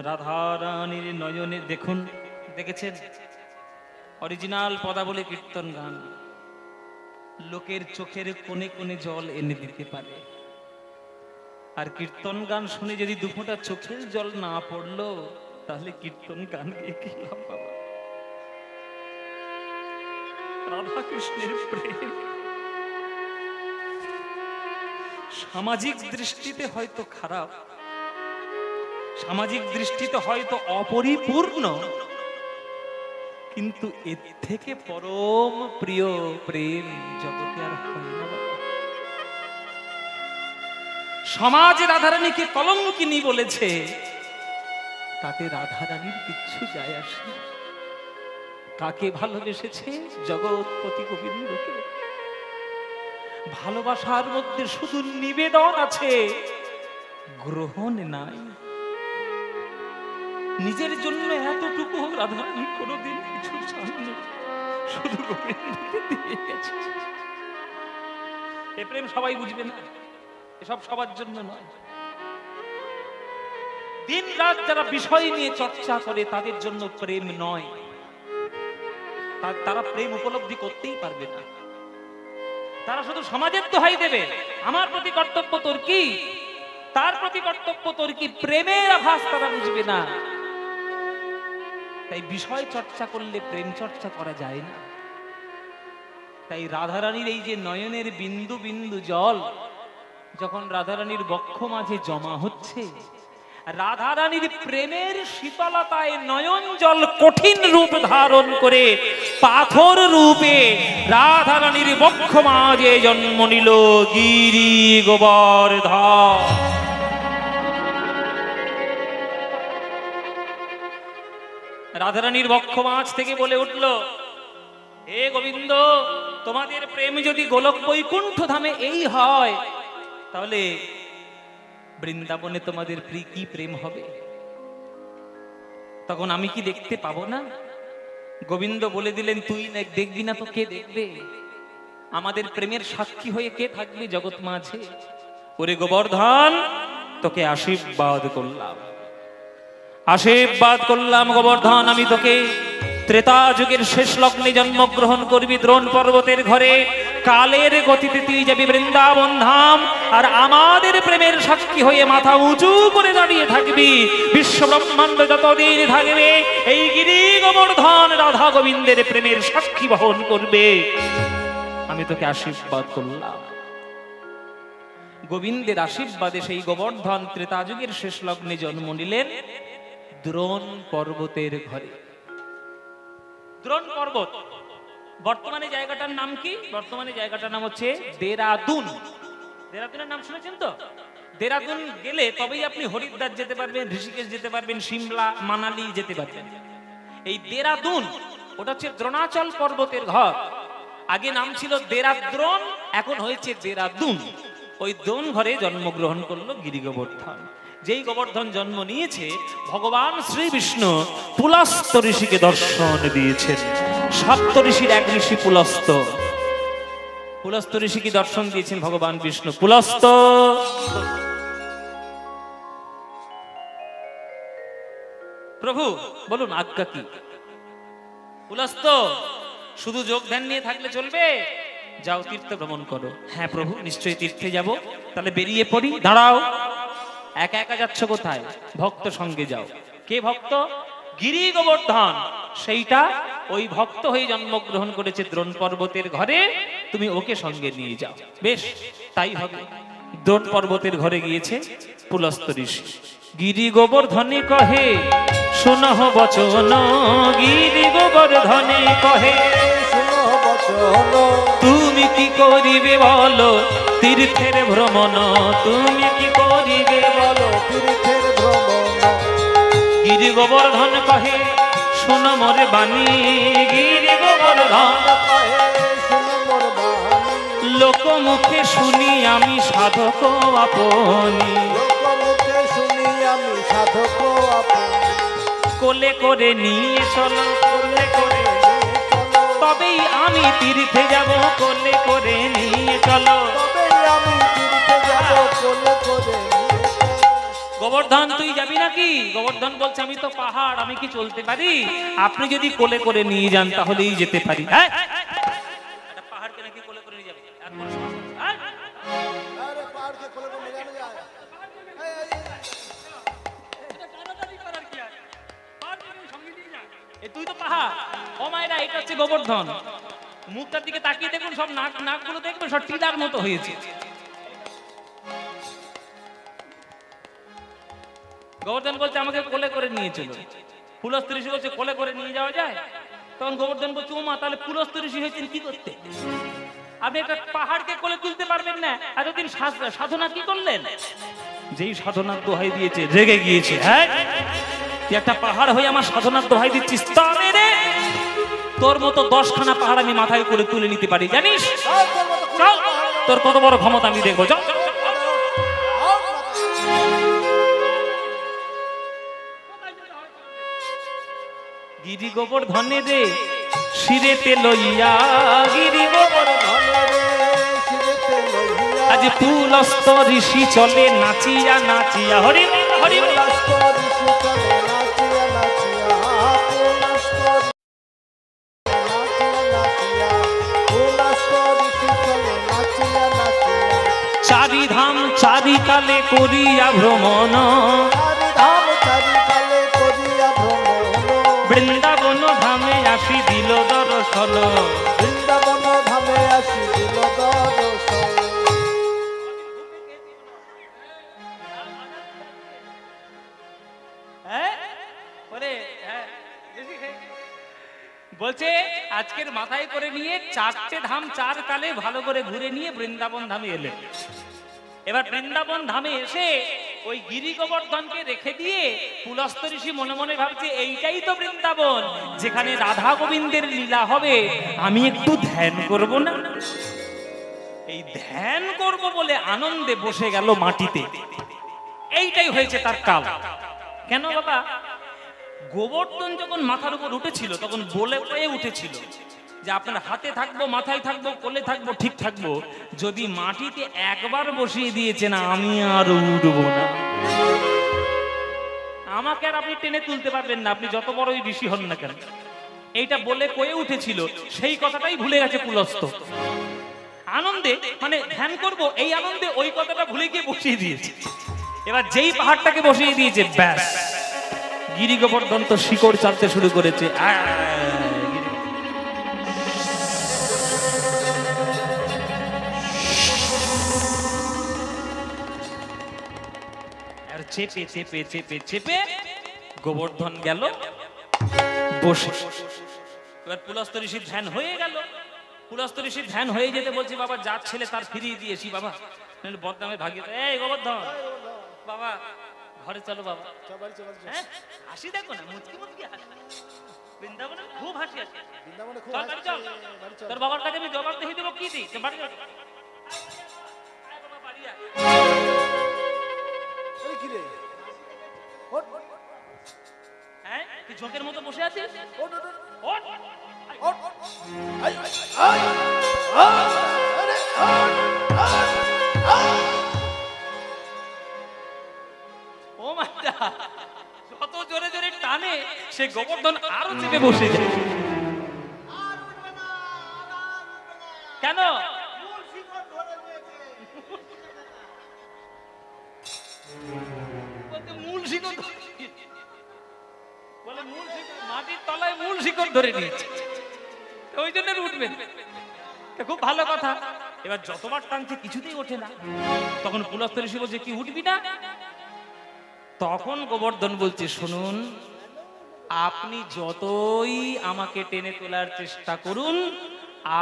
রাধারানীর নয়নে দেখুন, দেখেছেন অরিজিনাল পদাবলী কীর্তন গান লোকের চোখের কোণে কোণে জল এনে দিতে পারে। আর কীর্তন গান শুনে যদি দুফোঁটা চোখের জল না পড়লো তাহলে কীর্তন গান গেয়ে কি লাভ বাবা? রাধা কৃষ্ণের প্রেম সামাজিক দৃষ্টিতে হয়তো খারাপ, সামাজিক দৃষ্টিতে হয়তো অপরিপূর্ণ, কিন্তু এর থেকে পরম প্রিয় প্রেম জগতে আর হয় না বাবা। সমাজ রাধারানীকে কলঙ্কিনী বলেছে, তাতে রাধারানীর কিচ্ছু যায় আসে না। কাকে ভালোবেসেছে? জগৎপতি গোবিন্দকে। ভালোবাসার মধ্যে শুধু নিবেদন আছে, গ্রহণ নাই। নিজের জন্য এতটুকু রাধারানী কোনোদিন কিছু চাননি, শুধু গোবিন্দকে দিয়ে গেছে। এ প্রেম সবাই বুঝবে না, এসব সবার জন্য নয়। দিন রাত যারা বিষয় নিয়ে চর্চা করে তাদের জন্য প্রেম নয়, তারা প্রেম উপলব্ধি করতেই পারবে না। তারা শুধু সমাজের দোহাই দেবে, আমার প্রতি কর্তব্য তোর কি, তার প্রতি কর্তব্য তোর কি, প্রেমের আভাস তারা বুঝবে না। তাই বিষয় চর্চা করলে প্রেম চর্চা করা যায় না। তাই রাধারানীর এই যে নয়নের বিন্দু বিন্দু জল যখন রাধারানীর বক্ষ মাঝে জমা হচ্ছে, রাধারানীর প্রেমের শীতলতায় নয়ন জল কঠিন রূপ ধারণ করে পাথর রূপে রাধারানীর বক্ষ মাঝে জন্ম নিল গিরি গোবর্ধন। রাধারানীর বক্ষ মাঝ থেকে বলে উঠল, হে গোবিন্দ, তোমাদের প্রেম যদি গোলক বৈকুণ্ঠ ধামে এই হয়, তাহলে বৃন্দাবনে তোমাদের কি প্রেম হবে? তখন আমি কি দেখতে পাবো না? গোবিন্দ বলে দিলেন, তুই দেখবি না তো কে দেখবে? আমাদের প্রেমের সাক্ষী হয়ে কে থাকবে জগৎ মাঝে? ওরে গোবর্ধন, তোকে আশীর্বাদ করলাম, আশীর্বাদ করলাম গোবর্ধন, আমি তোকে ত্রেতা যুগের শেষ লগ্নে জন্মগ্রহণ করবি দ্রোণ পর্বতের ঘরে। কালের গতিতে তুই যাবি বৃন্দাবন ধাম, আর আমাদের প্রেমের সাক্ষী হয়ে মাথা উঁচু করে দাঁড়িয়ে থাকবি। বিশ্ব ব্রহ্মাণ্ড যতদিন থাকবে এই গিরি গোবর্ধন রাধা গোবিন্দের প্রেমের সাক্ষী বহন করবে। আমি তোকে আশীর্বাদ করলাম। গোবিন্দের আশীর্বাদে সেই গোবর্ধন ত্রেতা যুগের শেষ লগ্নে জন্ম নিলেন। দ্রোণ পর্বতের ঘরে। দ্রোণ পর্বত বর্তমানে জায়গাটার নাম কি? বর্তমানে জায়গাটার নাম হচ্ছে দেরাদুন। দেরাদুনের নাম শুনেছেন তো? দেরাদুন গেলে তবেই আপনি হরিদ্বার যেতে পারবেন, ঋষিকেশ যেতে পারবেন, সিমলা, মানালি যেতে পারবেন। এই দেরাদুন ওটা হচ্ছে দ্রোণাচল পর্বতের ঘর। আগে নাম ছিল দেরাদ্রোণ, এখন হয়েছে দেরাদুন। ওই দ্রোণ ঘরে জন্মগ্রহণ করলো গিরি গোবর্ধন। যেই গোবর্ধন জন্ম নিয়েছে, ভগবান শ্রী বিষ্ণু পুলস্ত ঋষিকে দর্শন দিয়েছেন। সপ্ত ঋষির এক ঋষি পুলস্ত। পুলস্ত ঋষিকে দর্শন দিয়েছেন ভগবান বিষ্ণু। পুলস্ত প্রভু বলুন আজ্ঞা কি? পুলস্ত শুধু যোগ ধ্যান নিয়ে থাকলে চলবে? যাও তীর্থ ভ্রমণ করো। হ্যাঁ প্রভু, নিশ্চয়ই তীর্থে যাব। তাহলে বেরিয়ে পড়ি। দাঁড়াও, একা একা যাচ্ছ কোথায়? ভক্ত সঙ্গে যাও। কে ভক্ত? গিরি গোবর্ধন। সেইটা ওই ভক্ত হয়ে জন্মগ্রহণ করেছে দ্রোণ পর্বতের ঘরে, তুমি ওকে সঙ্গে নিয়ে যাও। বেশ, তাই হবে। দ্রোণ পর্বতের ঘরে গিয়েছে পুলস্ত ঋষি। গিরি গোবর্ধনে কহে শোনহ বচন, গিরি গোবর্ধনে কহে শোনহ বচন, তুমি কি করিবে বলো তীর্থের ভ্রমণ, তুমি কি করিবে বলো তীর্থের ভ্রমণ। গিরি গোবর্ধন কহে শোনো মোর বাণী, গিরি গোবর্ধন কহে শোনো মোর বাণী, লোক মুখে শুনি আমি সাধক আপনি, লোকমুখে শুনি আমি সাধক আপনি। কোলে করে নিয়ে চলো, কোলে করে তবেই আমি তীর্থে যাব, কোলে করে নিয়ে চলো। তবে আমি তীর্থে যাব, কোলে করে নিয়ে চলো। গোবর্ধন তুই যাবি নাকি? গোবর্ধন বলছে আমি তো পাহাড়, আমি কি চলতে পারি? আপনি যদি কোলে করে নিয়ে যান তাহলেই যেতে পারি। হ্যাঁ, একটা পাহাড়কে নাকি কোলে করে নিয়ে যাবে? আর কোনো সমস্যা নেই। হ্যাঁ? আরে পাহাড়কে কোলে করে নিয়ে যানো যায়? এ তুই তো পাহাড়। ও মায়েরা, এটা হচ্ছে গোবর্ধন। মুখটার দিকে তাকিয়ে দেখুন, সব নাকগুলো দেখবেন সব টিলার মতো হয়েছে। গোবর্ধন বলছে আমাকে কোলে করে নিয়ে চলো। পুলস্ত ঋষি বলছে কোলে করে নিয়ে যাওয়া যায়? তখন গোবর্ধন বলছে ও মা, তাহলে পুলস্ত ঋষি হয়েছেন কি করতে? আপনি একটা পাহাড়কে কোলে তুলতে পারবেন না, এতদিন সাধনা কি করলেন? যেই সাধনার দোহাই দিয়েছে রেগে গিয়েছে। হ্যাঁ, তুই একটা পাহাড় হয়ে আমার সাধনার দোহাই দিচ্ছিস? তবে রে, তোর মতো 10খানা পাহাড় আমি মাথায় করে তুলে নিতে পারি, জানিস? চল, তোর কত বড় ক্ষমতা আমি দেখবো। চল। গিরি গোবর্ধনে রে শিরেতে লইয়া, গিরি গোবর্ধনে আজ পুলস্ত ঋষি চলে নাচিয়া নাচিয়া। হরি হরি চারিধাম চারিকালে করিয়া ভ্রমণ, বৃন্দাবন ধামে আসি দিল দর্শন, বৃন্দাবন ধামে আসি দিল দর্শন। বলছে আজকের মাথায় করে নিয়ে 4টে ধাম 4 কালে ভালো করে ঘুরে নিয়ে বৃন্দাবন ধামে এলেন। এবার বৃন্দাবন ধামে এসে ওই গিরি গোবর্ধনকে রেখে দিয়ে পুলস্ত ঋষি মনে মনে ভাবছে এইটাই তো বৃন্দাবন, যেখানে রাধা গোবিন্দের লীলা হবে, আমি একটু ধ্যান করব না? এই ধ্যান করব বলে আনন্দে বসে গেল মাটিতে। এইটাই হয়েছে তার কাল। কেন বাবা? গোবর্ধন যখন মাথার উপর উঠেছিল তখন বলে পেয়ে উঠেছিল যে আপনার হাতে থাকবো, মাথায় থাকবো, কোলে থাকবো, ঠিক থাকবো, যদি মাটিতে একবার বসিয়ে দিয়েছে না আমি আর উঠবো না। আমাকে আর আপনি টেনে তুলতে পারবেন না, আপনি যত বড়ই ঋষি হন না কেন। এইটা বলে কয়ে উঠেছিল, সেই কথাটাই ভুলে গেছে পুলস্ত। আনন্দে মানে ধ্যান করব এই আনন্দে ওই কথাটা ভুলে গিয়ে বসিয়ে দিয়েছে। এবার যেই পাহাড়টাকে বসিয়ে দিয়েছে, ব্যাস গিরি গোবর্ধন তো শিকড় চালতে শুরু করেছে। চেপে চেপে চেপে চেপে গোবর্ধন গেল বসে। এবার পুলস্ত ঋষির ধ্যান হয়ে গেল। পুলস্ত ঋষির ধ্যান হয়ে যেতে বলছি, বাবা যার ছেলে তার ফিরিয়ে দিয়েছি বাবা, বদনামে ভাগিয়ে। এই গোবর্ধন বাবা ঘরে চলো বাবা। হ্যাঁ হাসি দেখো না, মুচকি মুচকি হাসি। বৃন্দাবনে খুব হাসি আসে। চল বাড়ি চল, তোর বাবার কাছে আমি জবাব দিয়ে দেবো। কি দিই বাড়ি চল। হ্যাঁ তুই ঝোঁকের মতো বসে আছিস? ও মাতা, যত জোরে জোরে টানে সে গোবর্ধন আরো চেপে বসে যায়। কেন? মূল শিকড় বলে, মূল শিকড় মাটির তলায় মূল শিকড় ধরে নিয়েছে, ওই জন্য উঠবেন। খুব ভালো কথা। এবার যতবার টানছে কিছুতেই ওঠে না। তখন পুলস্ত ঋষি বলছে, কি উঠবি না? তখন গোবর্ধন বলছে, শুনুন, আপনি যতই আমাকে টেনে তোলার চেষ্টা করুন,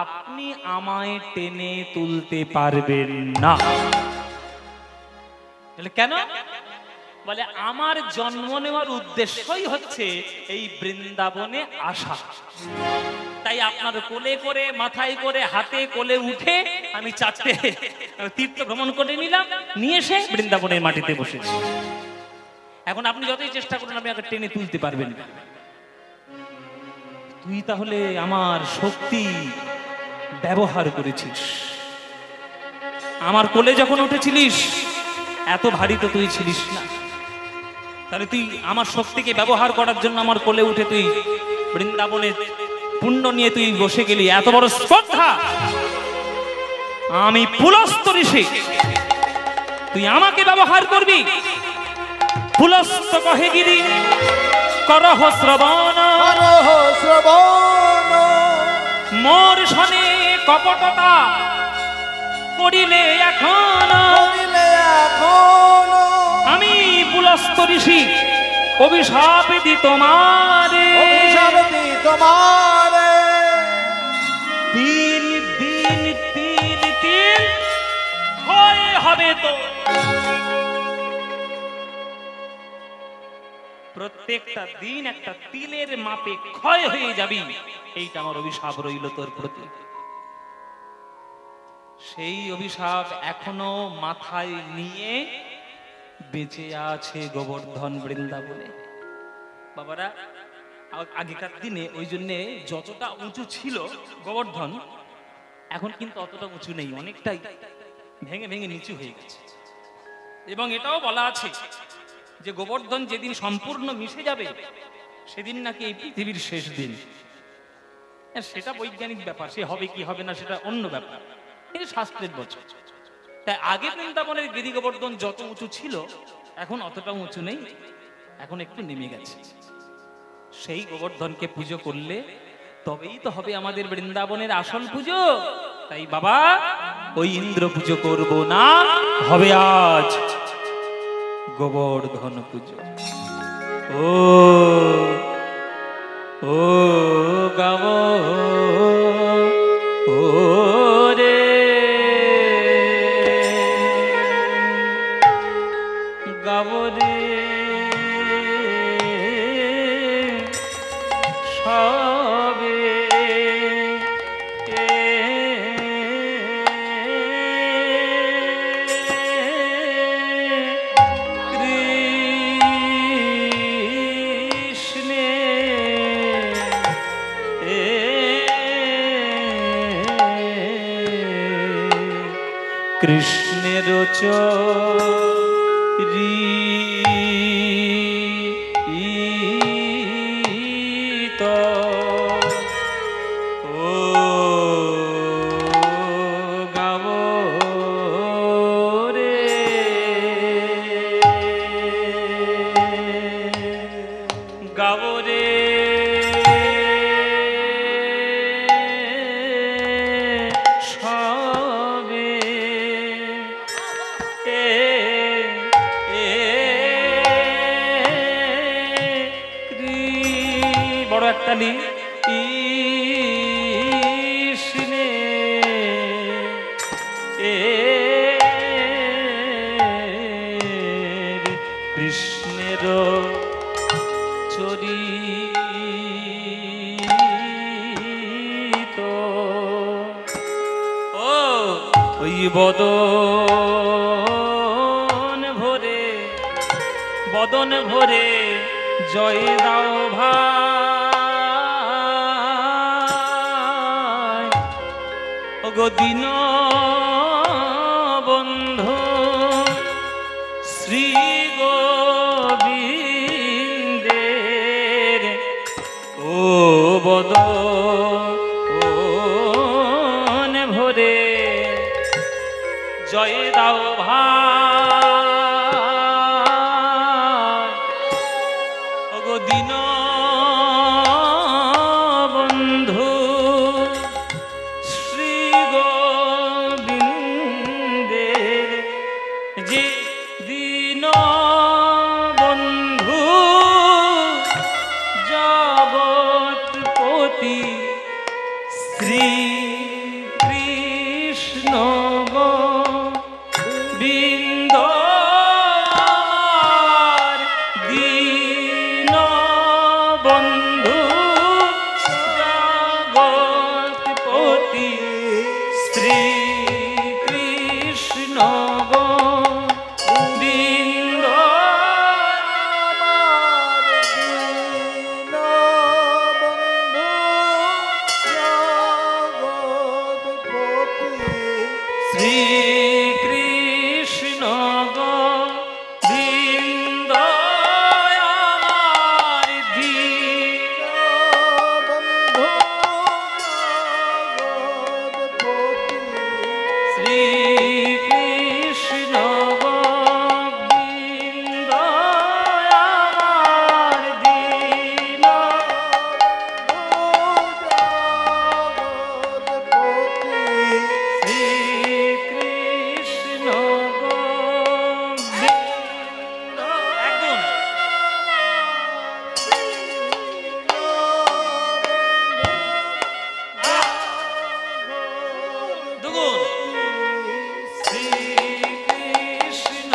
আপনি আমায় টেনে তুলতে পারবেন না। কেন? বলে, আমার জন্ম নেওয়ার উদ্দেশ্যই হচ্ছে এই বৃন্দাবনে আসা। তাই আপনার কোলে করে, মাথায় করে, হাতে কোলে উঠে আমি 4টে তীর্থ ভ্রমণ করে নিলাম, নিয়ে এসে বৃন্দাবনের মাটিতে বসেছি। এখন আপনি যতই চেষ্টা করুন, আপনি আমাকে টেনে তুলতে পারবেন না। তুই তাহলে আমার শক্তি ব্যবহার করেছিস। আমার কোলে যখন উঠেছিলিস এত ভারী তো তুই ছিলিস না, তাহলে তুই আমার শক্তিকে ব্যবহার করার জন্য আমার কোলে উঠে তুই বৃন্দাবনের পুণ্য নিয়ে তুই বসে গেলি। এত বড় শ্রদ্ধা! আমি পুলস্ত ঋষি, তুই আমাকে ব্যবহার করবি? পুলস্ত কহে গিরি করহ শ্রবণ, মোর শনে কপটতা করিলে এখন। আমি পুলস্ত ঋষি অভিশাপ দি তোমারে, দিন দিন তিল তিল ক্ষয় হবে তো। প্রত্যেকটা দিন একটা তিলের মাপে ক্ষয় হয়ে যাবি, এইটা আমার অভিশাপ রইল তোর প্রতি। সেই অভিশাপ এখনো মাথায় নিয়ে বেঁচে আছে গোবর্ধন বৃন্দাবনে। বাবারা, আগেকার দিনে ওই জন্যে যতটা উঁচু ছিল গোবর্ধন, এখন কিন্তু অতটা উঁচু নেই, অনেকটাই ভেঙে ভেঙে নিচু হয়ে গেছে। এবং এটাও বলা আছে যে গোবর্ধন যেদিন সম্পূর্ণ মিশে যাবে সেদিন নাকি এই পৃথিবীর শেষ দিন। সেটা বৈজ্ঞানিক ব্যাপার, সে হবে কি হবে না সেটা অন্য ব্যাপার, কিন্তু শাস্ত্রের বচন। তাই আগে বৃন্দাবনের গিরি গোবর্ধন যত উঁচু ছিল এখন অতটা উঁচু নেই, এখন একটু নেমে গেছে। সেই গোবর্ধনকে পুজো করলে তবেই তো হবে আমাদের বৃন্দাবনের আসল পুজো। তাই বাবা, ওই ইন্দ্র পুজো করব না, হবে আজ গোবর্ধন পুজো। ও ও গাব ও রে গাব রে সবে কৃষ্ণের চরিত ও গাব রে গাব রে সবে খালি ইসনে কৃষ্ণের চরিত ও ওই বদন ভরে জয় দাও ভাই ওগো দীন বন্ধু শ্রী গোবিন্দের ও বদন ভরে জয় দাও ভাই ওগো দীন বন্ধু শ্রী গোবিন্দের যে দীন বন্ধু জগৎপতি শ্রী কৃষ্ণ গোবিন্দ দীন বন্ধু জগৎপতি শ্রী কৃষ্ণ গোবিন্দ শ্রী কৃষ্ণ গোবিন্দ আমার দীন শ্রী কৃষ্ণ গোবিন্দ আমার দীন শ্রী কৃষ্ণ গোবিন্দ একদম দুগুণ শ্রী কৃষ্ণ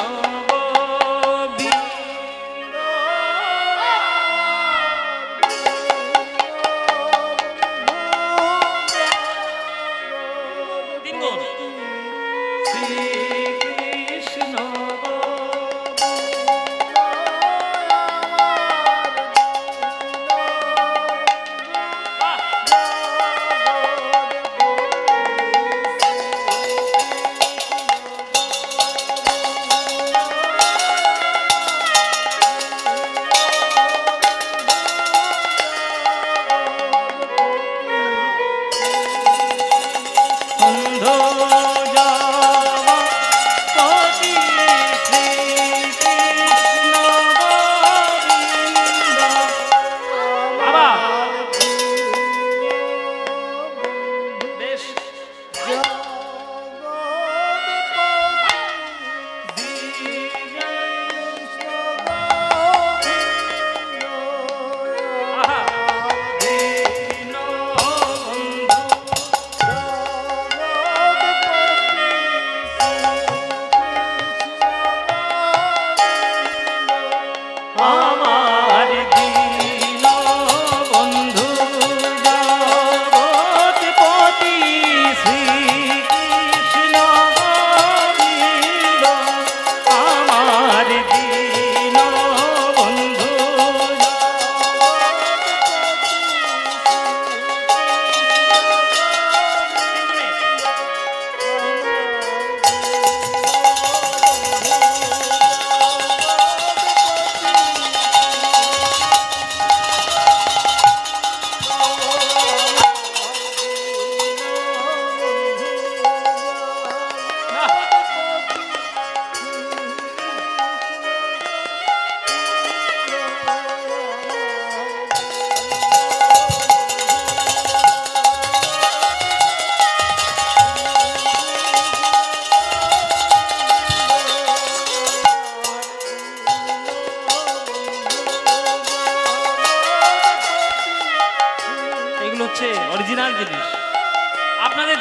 গোবিন্দ তিনগুণ শ্রী কৃষ্ণ বন্ধু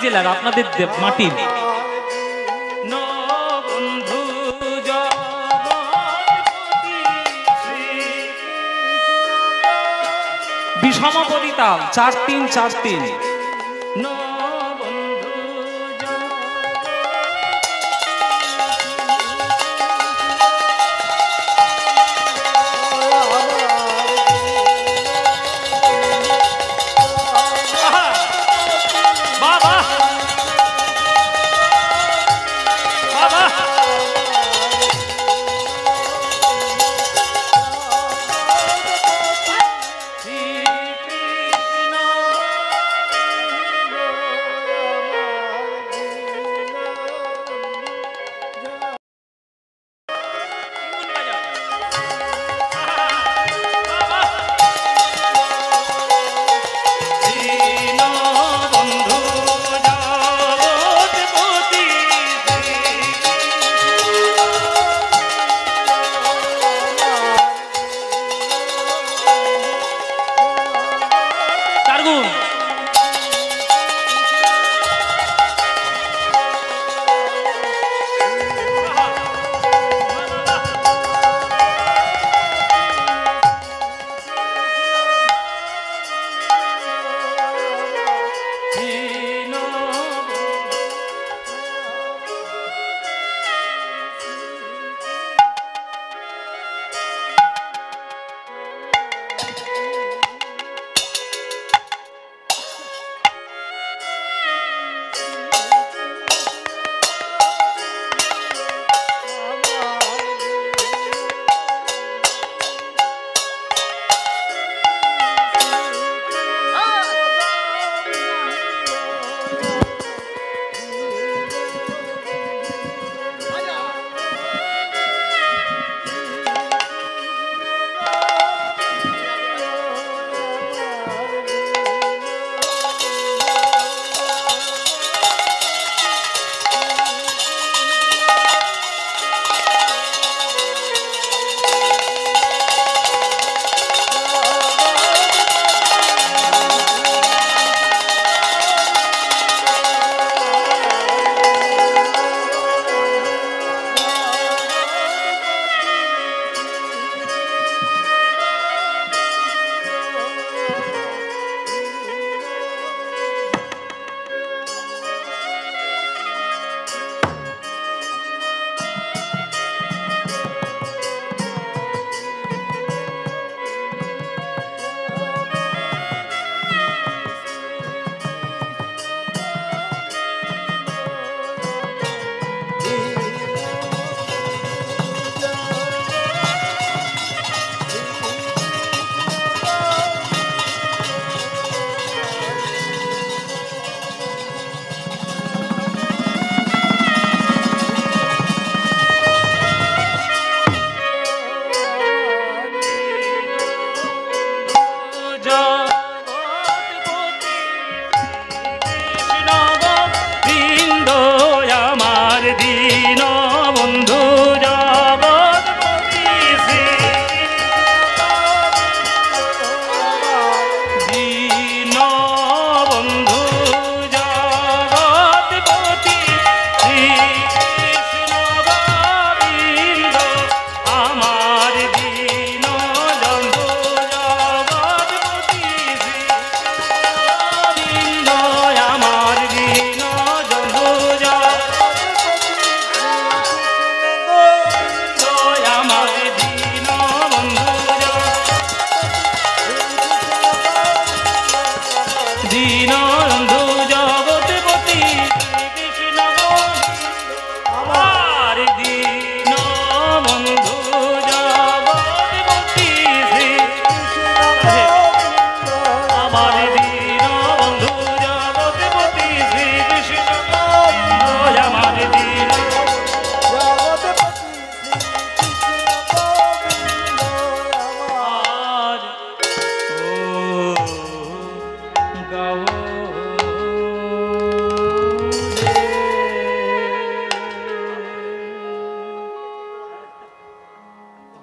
জেলার, আপনাদের মাটির। বন্ধু বিষমপদী তাল 4-3-4-3।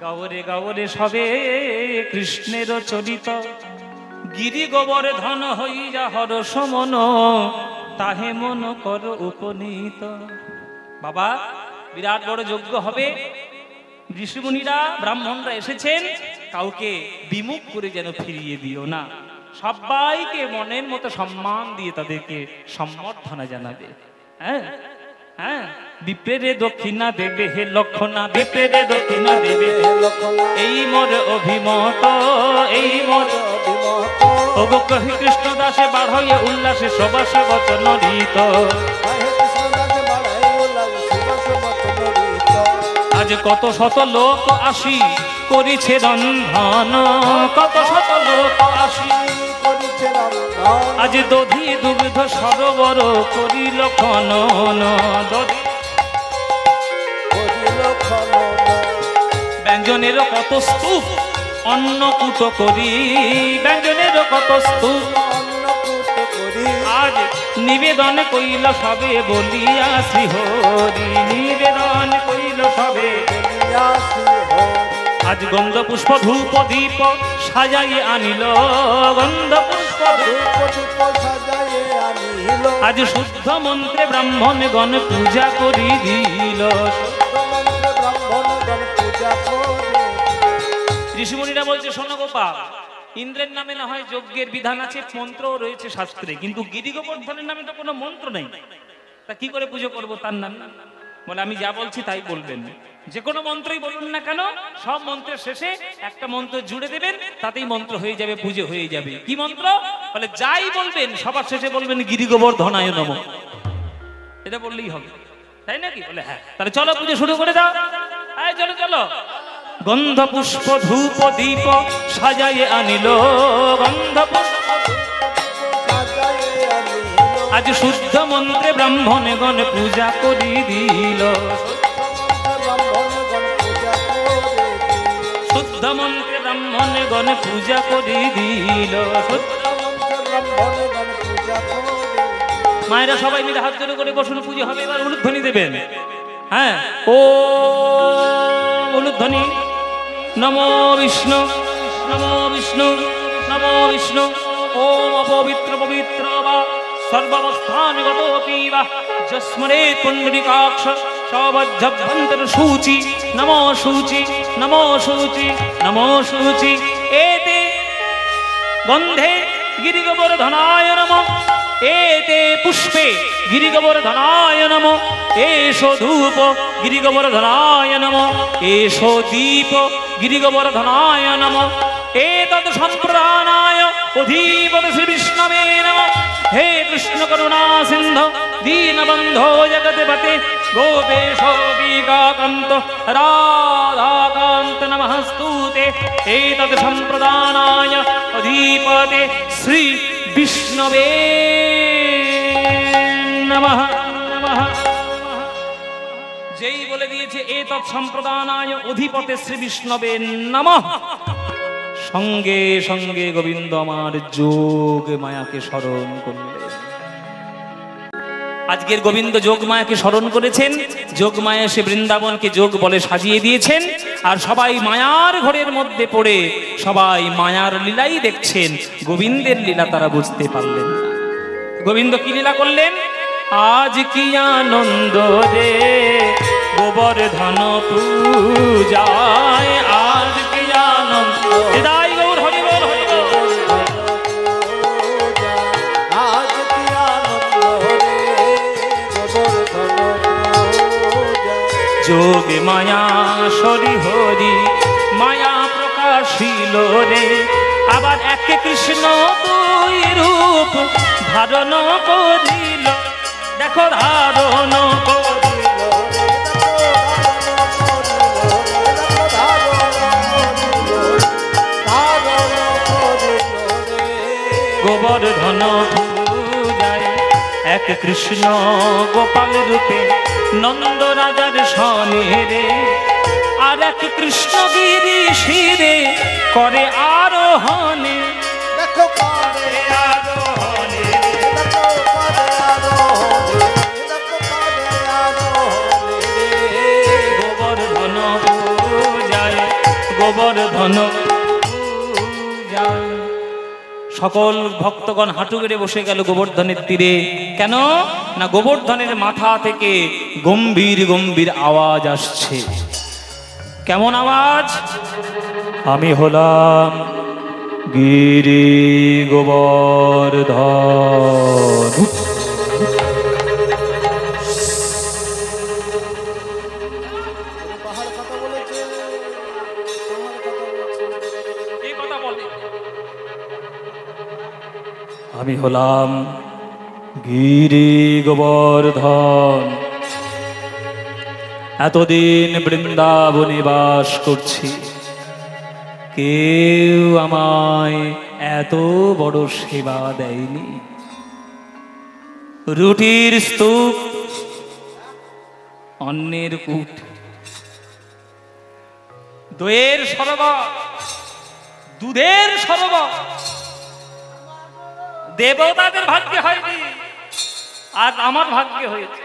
গাওরে গাওরে সবে কৃষ্ণের চরিত, গিরি গোবর ধন হইয়া হর সমন, তাহে মন কর উপনীত। বাবা বিরাট বড় যজ্ঞ হবে, ঋষিমুনিরা ব্রাহ্মণরা এসেছেন, কাউকে বিমুখ করে যেন ফিরিয়ে দিও না, সবাইকে মনের মতো সম্মান দিয়ে তাদেরকে সম্বর্ধনা জানাবে। হ্যাঁ হ্যাঁ, বিপ্রেরে দক্ষিণা দেবে হে লক্ষণা, বিপ্রেরে দক্ষিণা দেবে হে লক্ষণা, এই মোর অভিমত, এই মোর অভিমত। ওগো কহি কৃষ্ণ দাসে বাড়াইয়া উল্লাসে সবাসে বচন রীত, আজ কত শত লোক আসি করিছে রন্ধন, কত শত লোক আসি করিছে রন্ধন, আজ দধি দুগ্ধ সরোবর করিল খনন, দধি করিল খনন। ব্যঞ্জনের কত স্তূপ অন্নকূট করি, ব্যঞ্জনের কত স্তূপ অন্নকূট করি, আজ নিবেদন কইল সবে বলিয়া শ্রীহরি, নিবেদন কইল সবে বলিয়া শ্রীহরি। আজ গন্ধ পুষ্প ধূপ দীপ সাজাইয়ে আনিল, গন্ধ পুষ্প ধূপ দীপ সাজাইয়ে আনিল, আজ শুদ্ধ মন্ত্রে ব্রাহ্মণ গণ পূজা করি দিল, শুদ্ধ মন্ত্রে ব্রাহ্মণ গণ পূজা করি। ঋষিমুনিরা বলছে শোনো গোপাল, ইন্দ্রের নামে না হয় যজ্ঞের বিধান আছে, মন্ত্রও রয়েছে শাস্ত্রে, কিন্তু গিরি গোবর্ধনের নামে তো কোনো মন্ত্র নেই, তা কি করে পুজো করবো তার নাম? বলে আমি যা বলছি তাই বলবেন, যে কোনো মন্ত্রই বলুন না কেন, সব মন্ত্রের শেষে একটা মন্ত্র জুড়ে দেবেন, তাতেই মন্ত্র হয়ে যাবে, পুজো হয়ে যাবে। কি মন্ত্র? বলে যাই বলবেন সবার শেষে বলবেন গিরি গোবর্ধনায় নমঃ, এটা বললেই হবে, তাই নাকি? বলে হ্যাঁ। তাহলে চলো পুজো শুরু করে দাও, এই চলো চলো। গন্ধ পুষ্প ধূপ দীপ সাজাইয়ে আনিল, গন্ধ পুষ্প সাজাইয়ে আনিল, আজ শুদ্ধ মন্ত্রে ব্রাহ্মণ গণ পূজা করি দিল, শুদ্ধ মন্ত্রে ব্রাহ্মণ গণ পূজা করি দিল, শুদ্ধ মন্ত্রে ব্রাহ্মণ গণ পূজা করি। মায়েরা সবাই মিলে হাত জোড় করে বসুন, পুজো হবে, এবার উলুধ্বনি দেবেন। হ্যাঁ, ও উলুধ্বনি। নমো বিষ্ণু নমো বিষ্ণু নমো বিষ্ণু, ওম অপবিত্র পবিত্র বা সর্বাবস্থানগতোপি বা যস্মরেৎ পুণ্ডরীকাক্ষ সবজ্জভ্যন্তর শুচি, নমো শুচি নমো শুচি নমো শুচি। এতে গন্ধে গিরিগোবর্ধনায় নমঃ, এতে পুষ্পে গিরিগোবর্ধনায় নমঃ, এষো ধূপ গিরিগোবর্ধনায় নমঃ, এষো দীপ গিরিগোবর্ধনায় নমঃ, এতদ সম্প্রদানায় অধীপতি শ্রী বিষ্ণবে নমঃ। হে কৃষ্ণ করুণা সিন্ধু দীনবন্ধো জগৎপতে গোপেশ বিকাকান্ত রাধাকান্ত নমস্তুতে, এতদ সম্প্রদানায় অধীপতে শ্রী বিষ্ণবে নমঃ নমঃ। যেই বলে দিয়েছে এতৎ সম্প্রদানায় অধিপতে শ্রী বিষ্ণবে নমঃ, সঙ্গে সঙ্গে গোবিন্দ আমার যোগ মায়াকে স্মরণ করলেন। আজকের গোবিন্দ যোগ মায়াকে স্মরণ করেছেন, যোগ মায়া এসে বৃন্দাবনকে যোগ বলে সাজিয়ে দিয়েছেন, আর সবাই মায়ার ঘরের মধ্যে পড়ে সবাই মায়ার লীলাই দেখছেন, গোবিন্দের লীলা তারা বুঝতে পারলেন না। গোবিন্দ কি লীলা করলেন? আজ কি আনন্দ রে গোবর্ধন পূজায়, আজ কি আনন্দ, হৃদয় গৌর হরি বল হরি বল। আজ কি আনন্দ রে গোবর্ধন পূজায়, যোগ মায়া সরি হরি মায়া প্রকাশিল রে, আবার একে কৃষ্ণ দুই রূপ ধারণ করিল, দেখো ধারণ করিল, গোবর্ধন পূজায় এক কৃষ্ণ গোপাল রূপে নন্দ রাজার সনে রে, আর এক কৃষ্ণ গিরি শিরে করে আরোহণে, দেখো করে আরোহণে, দেখো করে আরোহণে, দেখো করে আরোহণে, গোবর্ধন পূজায় গোবর্ধন পূজায়। সকল ভক্তগণ হাঁটু গেড়ে বসে গেল গোবর্ধনের তীরে। কেন না, গোবর্ধনের মাথা থেকে গম্ভীর গম্ভীর আওয়াজ আসছে। কেমন আওয়াজ? আমি হলাম গিরি গোবর্ধন। পাহাড় কথা বলেছে, পাহাড় কথা বলেছে। এই কথা বলে আমি হলাম গিরি গোবর্ধন। এতদিন বৃন্দাবনে বাস করছি, কেউ আমায় এত বড় সেবা দেয়নি। রুটির স্তূপ, অন্নের কূট, দইয়ের সরোবর, দুধের সরোবর দেবতাদের ভাগ্যে হয়নি, আজ আমার ভাগ্যে হয়েছে।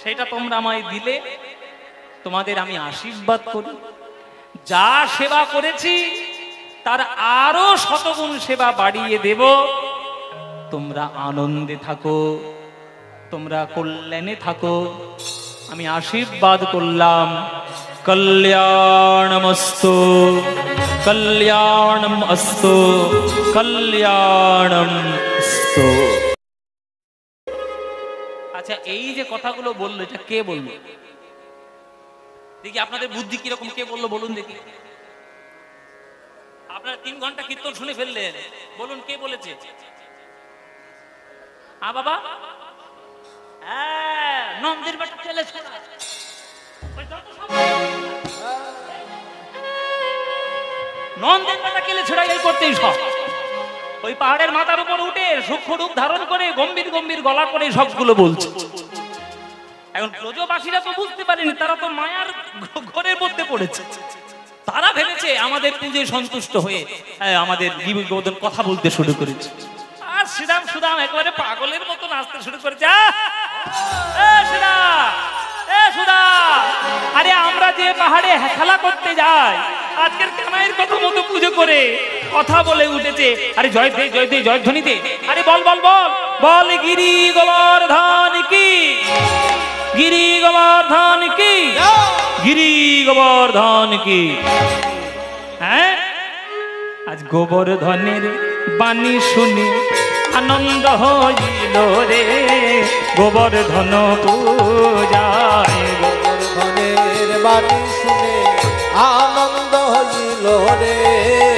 সেটা তোমরা আমায় দিলে, তোমাদের আমি আশীর্বাদ করি। যা সেবা করেছি তার আরো শতগুণ সেবা বাড়িয়ে দেব। তোমরা আনন্দে থাকো, তোমরা কল্যাণে থাকো। আমি আশীর্বাদ করলাম। কল্যাণমস্তু, কল্যাণম অস্তু, কল্যাণম অস্তু। আচ্ছা, এই যে কথাগুলো বললো, এটা কে বললো? দেখি আপনাদের বুদ্ধি কিরকম, কে বললো বলুন দেখি। আপনারা 3 ঘন্টা কীর্তন শুনে ফেললেন, বলুন কে বলেছে? বাবা, হ্যাঁ, নন্দের বাটা ছেলে ছোড়া। নন্দের বাটা কেলে ছোড়া, এই করতেই সব। ওই পাহাড়ের মাথার উপর উঠে সূক্ষ্ম রূপ ধারণ করে গম্ভীর গম্ভীর গলা করে সবগুলো বলছে। এখন ব্রজবাসীরা তো বুঝতে পারেনি, তারা তো মায়ার ঘরের মধ্যে পড়েছে। তারা ভেবেছে আমাদের পুজোয় সন্তুষ্ট হয়ে আমাদের গোবর্ধন কথা বলতে শুরু করেছে। আর শ্রীরাম সুদাম একেবারে পাগলের মতো নাচতে শুরু করেছে। আরে আমরা যে পাহাড়ে খেলা করতে যাই, আজকের কানাইয়ের কথা মতো পুজো করে কথা বলে উঠেছে। আরে জয় দে, জয় দে, জয়ধ্বনি দে। আরে বল বল বল বল, গিরি গোবর্ধন কি, গিরি গোবর্ধন কি, গিরি গোবর্ধন কি। হ্যাঁ, আজ গোবর্ধনের বাণী শুনে আনন্দ হইল রে, গোবর্ধন পূজায়। গোবর্ধনের বাণী শুনে আনন্দ হইল রে।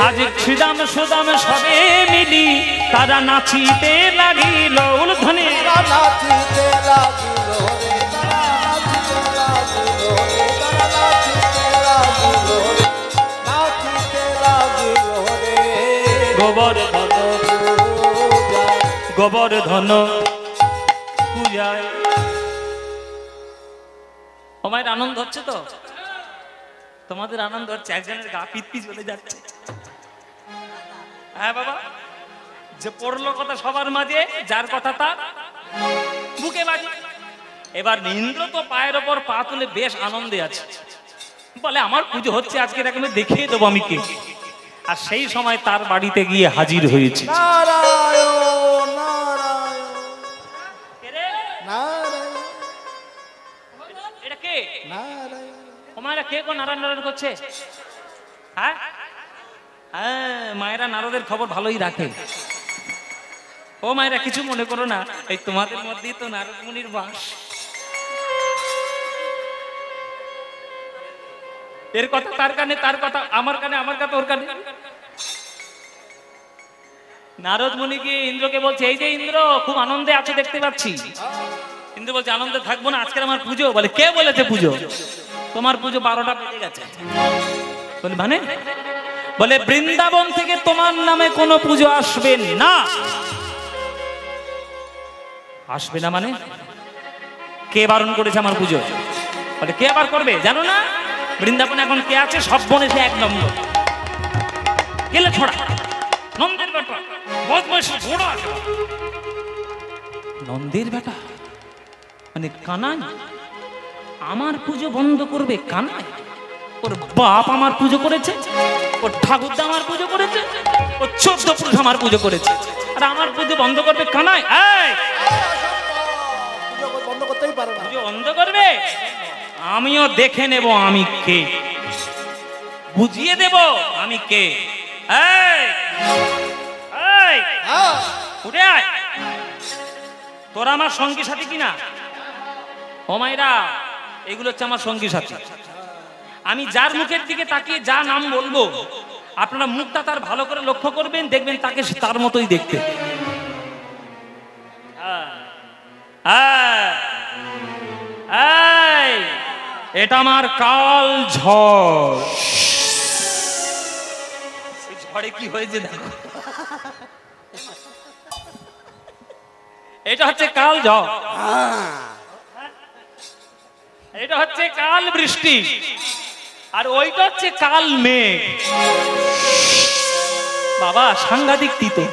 আজ শ্রীরাম সুদাম সবে মিলি তারা নাচিতে লাগিল উলধ্বনি, নাচিতে লাগিল রে, নাচিতে লাগিল রে, নাচিতে লাগিল রে, নাচিতে লাগিল রে। গোবর্ধন পূজায়, গোবর্ধন পূজায়। তোমার আনন্দ হচ্ছে তো? তোমাদের আনন্দ হচ্ছে? একজনের গা পিত্তি চলে যাচ্ছে। হ্যাঁ বাবা, যে পড়লো কথা সবার মাঝে, যার কথা তার বুকে বাজে। এবার ইন্দ্র তো পায়ের ওপর পা তুলে বেশ আনন্দে আছে, বলে আমার পুজো হচ্ছে আজকে, এরকম দেখিয়ে দেবো আমি কে। আর সেই সময় তার বাড়িতে গিয়ে হাজির হয়েছে নারায়ণ নারায়ণ নারায়ণ এটা কে? নারায়ণ। মায়েরা কে কোন নারায়ণ নারায়ণ করছে? হ্যাঁ হ্যাঁ, মায়েরা নারদের খবর ভালোই রাখে। ও মায়েরা, কিছু মনে করো না, এই তোমাদের মধ্যেই তো নারদ মুনির বাস। এর কথা তার কানে, তার কথা আমার কানে, আমার কথা ওর কানে। নারদ মুনি গিয়ে ইন্দ্রকে বলছে, এই যে ইন্দ্র, খুব আনন্দে আছে দেখতে পাচ্ছি। ইন্দ্র বলছে, আনন্দে থাকবো না, আজকের আমার পুজো। বলে, কে বলেছে পুজো? তোমার পুজো 12টা বেজে গেছে। বলে মানে? বলে, বৃন্দাবন থেকে তোমার নামে কোনো পুজো আসবে না। আসবে না মানে? কে বারণ করেছে আমার পুজো? বলে, কে আবার করবে জানো না? বৃন্দাবনে এখন কে আছে? সব বনে সে 1 নম্বর গেলে ছড়া, নন্দের বেটা, বদমাইশ ঘোড়া আছে। নন্দের বেটা মানে কানাই আমার পুজো বন্ধ করবে? কানাই ওর বাপ আমার পুজো করেছে, ওর ঠাকুরদা আমার পুজো করেছে, ওর 14 পুরুষ আমার পুজো করেছে, আর আমার পুজো বন্ধ করবে কানাই? পুজো বন্ধ করতেই পারে না। পুজো বন্ধ করবে? আমিও দেখে নেব আমি কে, বুঝিয়ে দেব আমি কে। এই এই হ্যাঁ, উঠে আয়, তোরা আমার সঙ্গী সাথী কিনা? ও মাইরা, এগুলো হচ্ছে আমার সঙ্গী সাথী। আমি যার মুখের দিকে তাকিয়ে যা নাম বলবো, আপনারা মুখটা তার ভালো করে লক্ষ্য করবেন, দেখবেন তাকে তার মতোই দেখতে। এই, এটা আমার কাল ঝড়। ঝড়ে কি হয়েছে দেখো, এটা হচ্ছে কাল ঝড়, এটা হচ্ছে কাল বৃষ্টি, আর ওইটা হচ্ছে কাল মেঘ। বাবা সাংঘাতিক তিতো,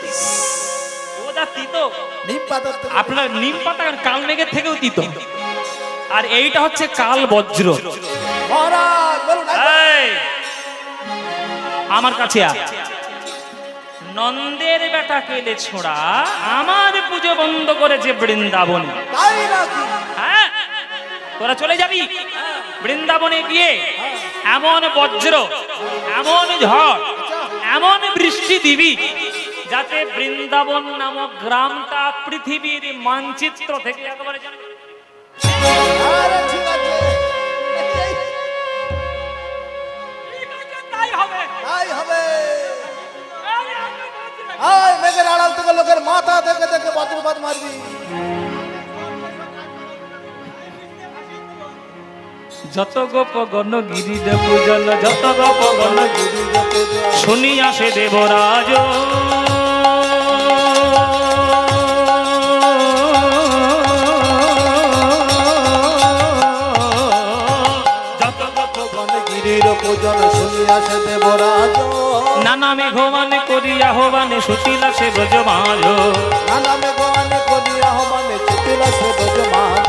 ওটা তিতো। নিম পাতা আপনার নিম পাতা কাল মেঘের থেকেও তিতো। আর এইটা হচ্ছে কাল বজ্র। মহারাজ বলুন। এই, আমার কাছে আয়। নন্দের বেটা কেলে ছোড়া আমার পুজো বন্ধ করেছে বৃন্দাবনে। তাই নাকি? হ্যাঁ, তোরা চলে যাবি বৃন্দাবনে গিয়ে এমন বজ্র, এমন ঝড়, এমন বৃষ্টি দিবি যাতে বৃন্দাবন নামক গ্রামটা পৃথিবীর মানচিত্র থেকে একেবারে আরে ঠিক আছে, তাই হবে। তাই হবে। আয় মেঘের আড়াল থেকে লোকের মাথা দেখে দেখে বজ্রপাত মারবি। যত গোপ গণ গিরিজ পূজন, যত গোপ গণ গিরিজ পূজন, শুনিয়া সে দেবরাজ। যত গোপ গণ গিরির পূজন শুনিয়া সে দেবরাজ, নানা মেঘবানে করিয়া হবানে সুতিলা সে ব্রজমাজ। নানা মেঘানে করিয়া হবানে ছুটিলা সে ব্রজমাজ।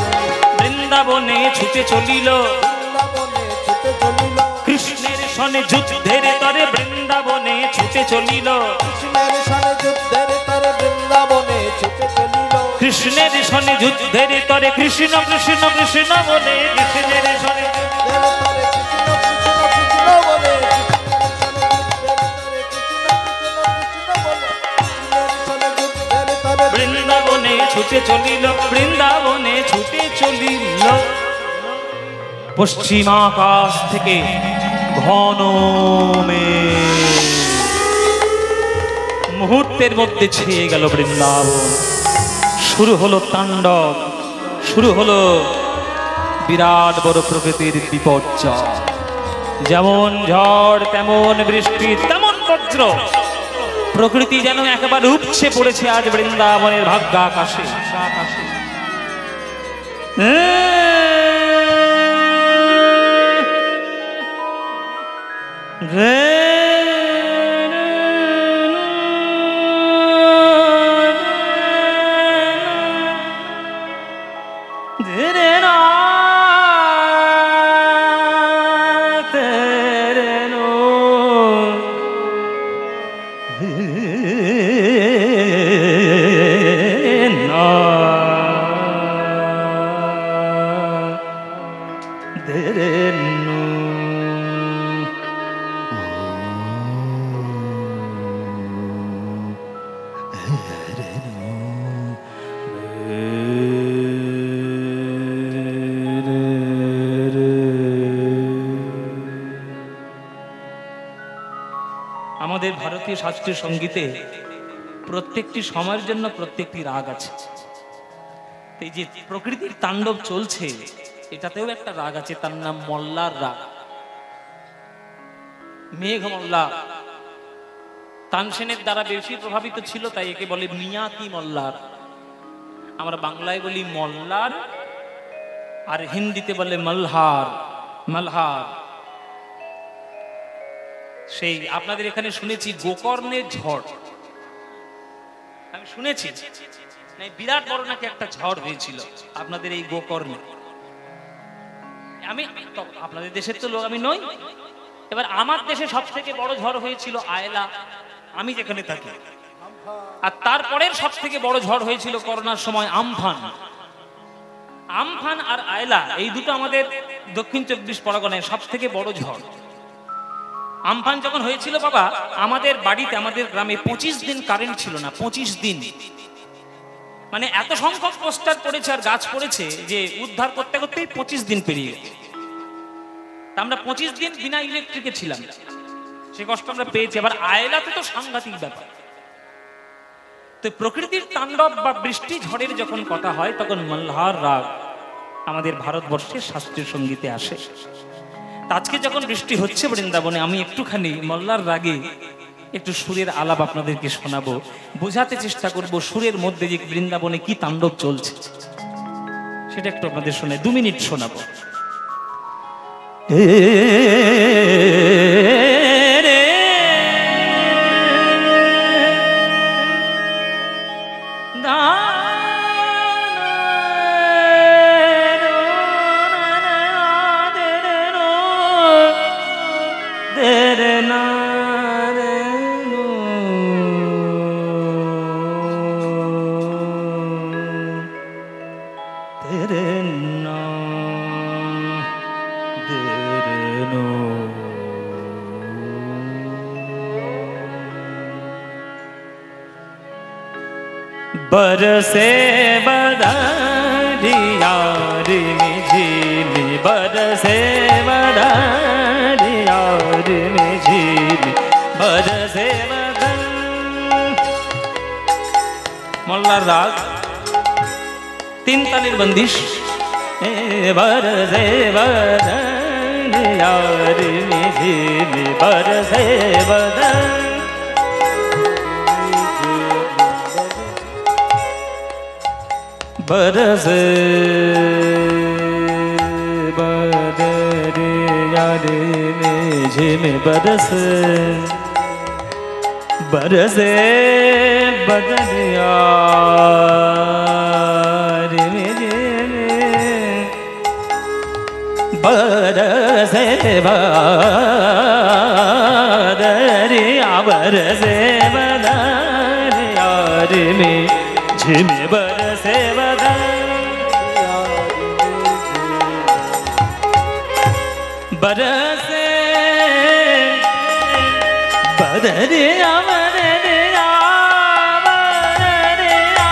বৃন্দাবনে ছুটে চলিল, বৃন্দাবনে ছুটে চলিল, কৃষ্ণের সনে যুদ্ধের তরে বৃন্দাবনে ছুটে চলিল। কৃষ্ণের সনে যুদ্ধের তরে বৃন্দাবনে ছুটে চলিল। কৃষ্ণের সনে যুদ্ধের তরে কৃষ্ণ কৃষ্ণ কৃষ্ণ বলে, কৃষ্ণের সনে যুদ্ধের তরে কৃষ্ণ কৃষ্ণ কৃষ্ণ বলে, কৃষ্ণের সনে যুদ্ধের তরে কৃষ্ণ কৃষ্ণ কৃষ্ণ বলে, কৃষ্ণের সনে যুদ্ধের তরে বৃন্দাবনে ছুটে চলিল, বৃন্দাবনে ছুটে চলিল। পশ্চিম আকাশ থেকে ঘন মেঘ মুহূর্তের মধ্যে ছেয়ে গেল বৃন্দাবন। শুরু হলো তাণ্ডব, শুরু হলো বিরাট বড় প্রকৃতির বিপর্যয়। যেমন ঝড়, তেমন বৃষ্টি, তেমন বজ্র। প্রকৃতি যেন একেবারে উপচে পড়েছে আজ বৃন্দাবনের ভাগ্য আকাশে। আমাদের ভারতীয় শাস্ত্রীয় সঙ্গীতে প্রত্যেকটি সময়ের জন্য প্রত্যেকটি রাগ আছে। এই যে প্রকৃতির তাণ্ডব চলছে, এটাতেও একটা রাগ আছে, তার নাম মল্লার রাগ। মেঘ মল্লা তানসেনের দ্বারা বেশি প্রভাবিত ছিল, তাই একে বলে মিয়াতি মল্লার। আমরা বাংলায় বলি মল্লার, আর হিন্দিতে বলে মলহার। মলহার সেই আপনাদের এখানে শুনেছি গোকর্ণের ঝড়, আমি শুনেছি বিরাট বড় নাকি একটা ঝড় হয়েছিল আপনাদের এই গোকর্ণে। আমি আপনাদের দেশের তো লোক আমি নই। এবার আমার দেশে সব থেকে বড় ঝড় হয়েছিল আয়লা, আমি যেখানে থাকি। আর তারপরের সব থেকে বড় ঝড় হয়েছিল করোনার সময় আমফান। আমফান আর আয়লা এই দুটো আমাদের দক্ষিণ 24 পরগনায় সব থেকে বড় ঝড়। আমফান যখন হয়েছিল বাবা, আমাদের বাড়িতে আমাদের গ্রামে 25 দিন কারেন্ট ছিল না। 25 দিন মানে এত সংখ্যক পোস্টার পড়েছে আর গাছ পড়েছে যে উদ্ধার করতে করতেই 25 দিন পেরিয়ে গেছে। আমরা 25 দিন বিনা ইলেকট্রিকে ছিলাম, সে কষ্ট আমরা পেয়েছি। আবার আয়লাতে তো সাংঘাতিক ব্যাপার। তো প্রকৃতির তাণ্ডব বা বৃষ্টি ঝড়ের যখন কথা হয় তখন মল্লার রাগ আমাদের ভারতবর্ষের শাস্ত্রীয় সঙ্গীতে আসে। আজকে যখন বৃষ্টি হচ্ছে বৃন্দাবনে, আমি একটুখানি মল্লার রাগে একটু সুরের আলাপ আপনাদেরকে শোনাবো, বোঝাতে চেষ্টা করব সুরের মধ্যে যে বৃন্দাবনে কি তাণ্ডব চলছে সেটা একটু আপনাদের শোনাই। 2 মিনিট শোনাবো। बरसे बदरिया रिमझिम, बरसे बदरिया रिमझिम, बरसे बदन। मोल्लार राग 3 तालेर बंदिश। बरसे बदरिया रिमझिम, बरसे बदन। बरसे बदरिया रिमझिम, बरसे बरसे बदरिया रिमझिम, बरसे बदरिया, बरसे बदरिया रिमझिम, बरसे बरसे बदरिया, बदरिया, बदरिया,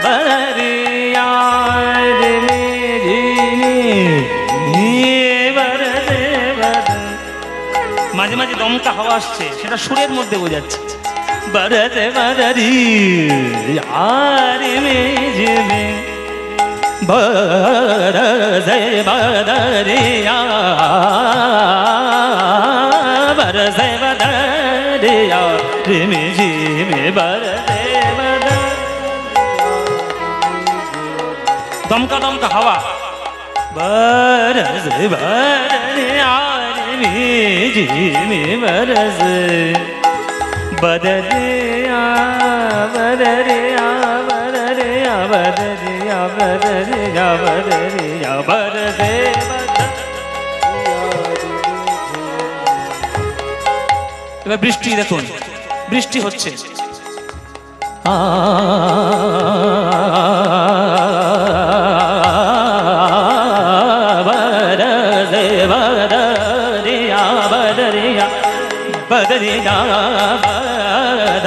बदरिया बरसे बदन। মাঝে মাঝে দমকা হাওয়া আসছে, সেটা সুরের মধ্যে বোঝাচ্ছে। बरसे बदरिया रिमझिम, बरसे बदरिया, बरसे बदरिया रिमझिम, बरसे बदरिया। दमका दमका हवा। बरसे बदरिया रिमझिम, बरसे बदरिया, बदरिया, बदरिया, बदरिया, बदरिया, बदरिया, बरसे এবার বৃষ্টি দেখুন, বৃষ্টি হচ্ছে। बरसे बदरिया, बदरिया, बदरिया,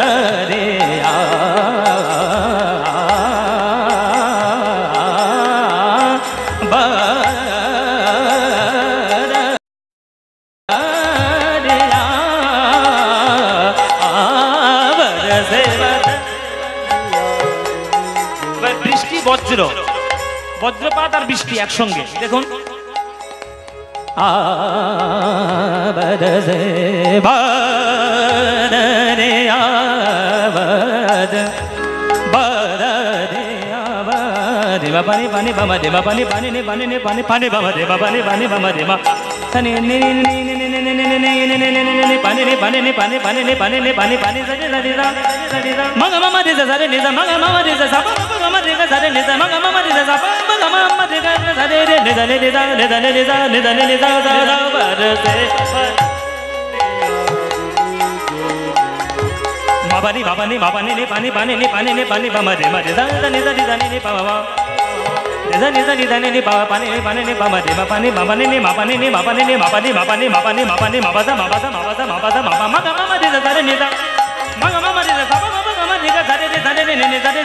बदरिया, বৃষ্টি বজ্র, বজ্রপাত আর বৃষ্টি একসঙ্গে দেখুন। बरसे बदरिया, बदरिया, ma pa ni pa ni pa ma de ma pa ni pa ni ni pa ni ni pa ni pa ni pa ma de ma pa ni pa ni pa ma de ma sa ni ni ni ni ni ni ni ni ni ni ni ni pa ni ni pa ni ni pa ni pa ni ni pa ni ni pa ni pa ni sa ni sa ma ga ma ma de sa re ni sa ma ga ma ma de sa pa ma ga ma de sa re ni sa ma ga ma ma de sa pa ma ga ma ma de sa re ni da ni da ni da ni da ni da ni da sa da bar se ma pa ni ni pa ni pa ni ni pa ni ni pa ni pa ma de sa da ni ni pa ma ni da ni ni pa pa ni ni pa ma de ma pa ni ni ma pa ni ni ma pa ni ni ma pa ni ma pa ni ma pa ni ma pa ni ma pa sa ma pa sa ma pa sa ma pa sa ma pa ma ga ma de sa re ni da ma ga ma de sa pa ma ga ma de ga sa re ni ni sa re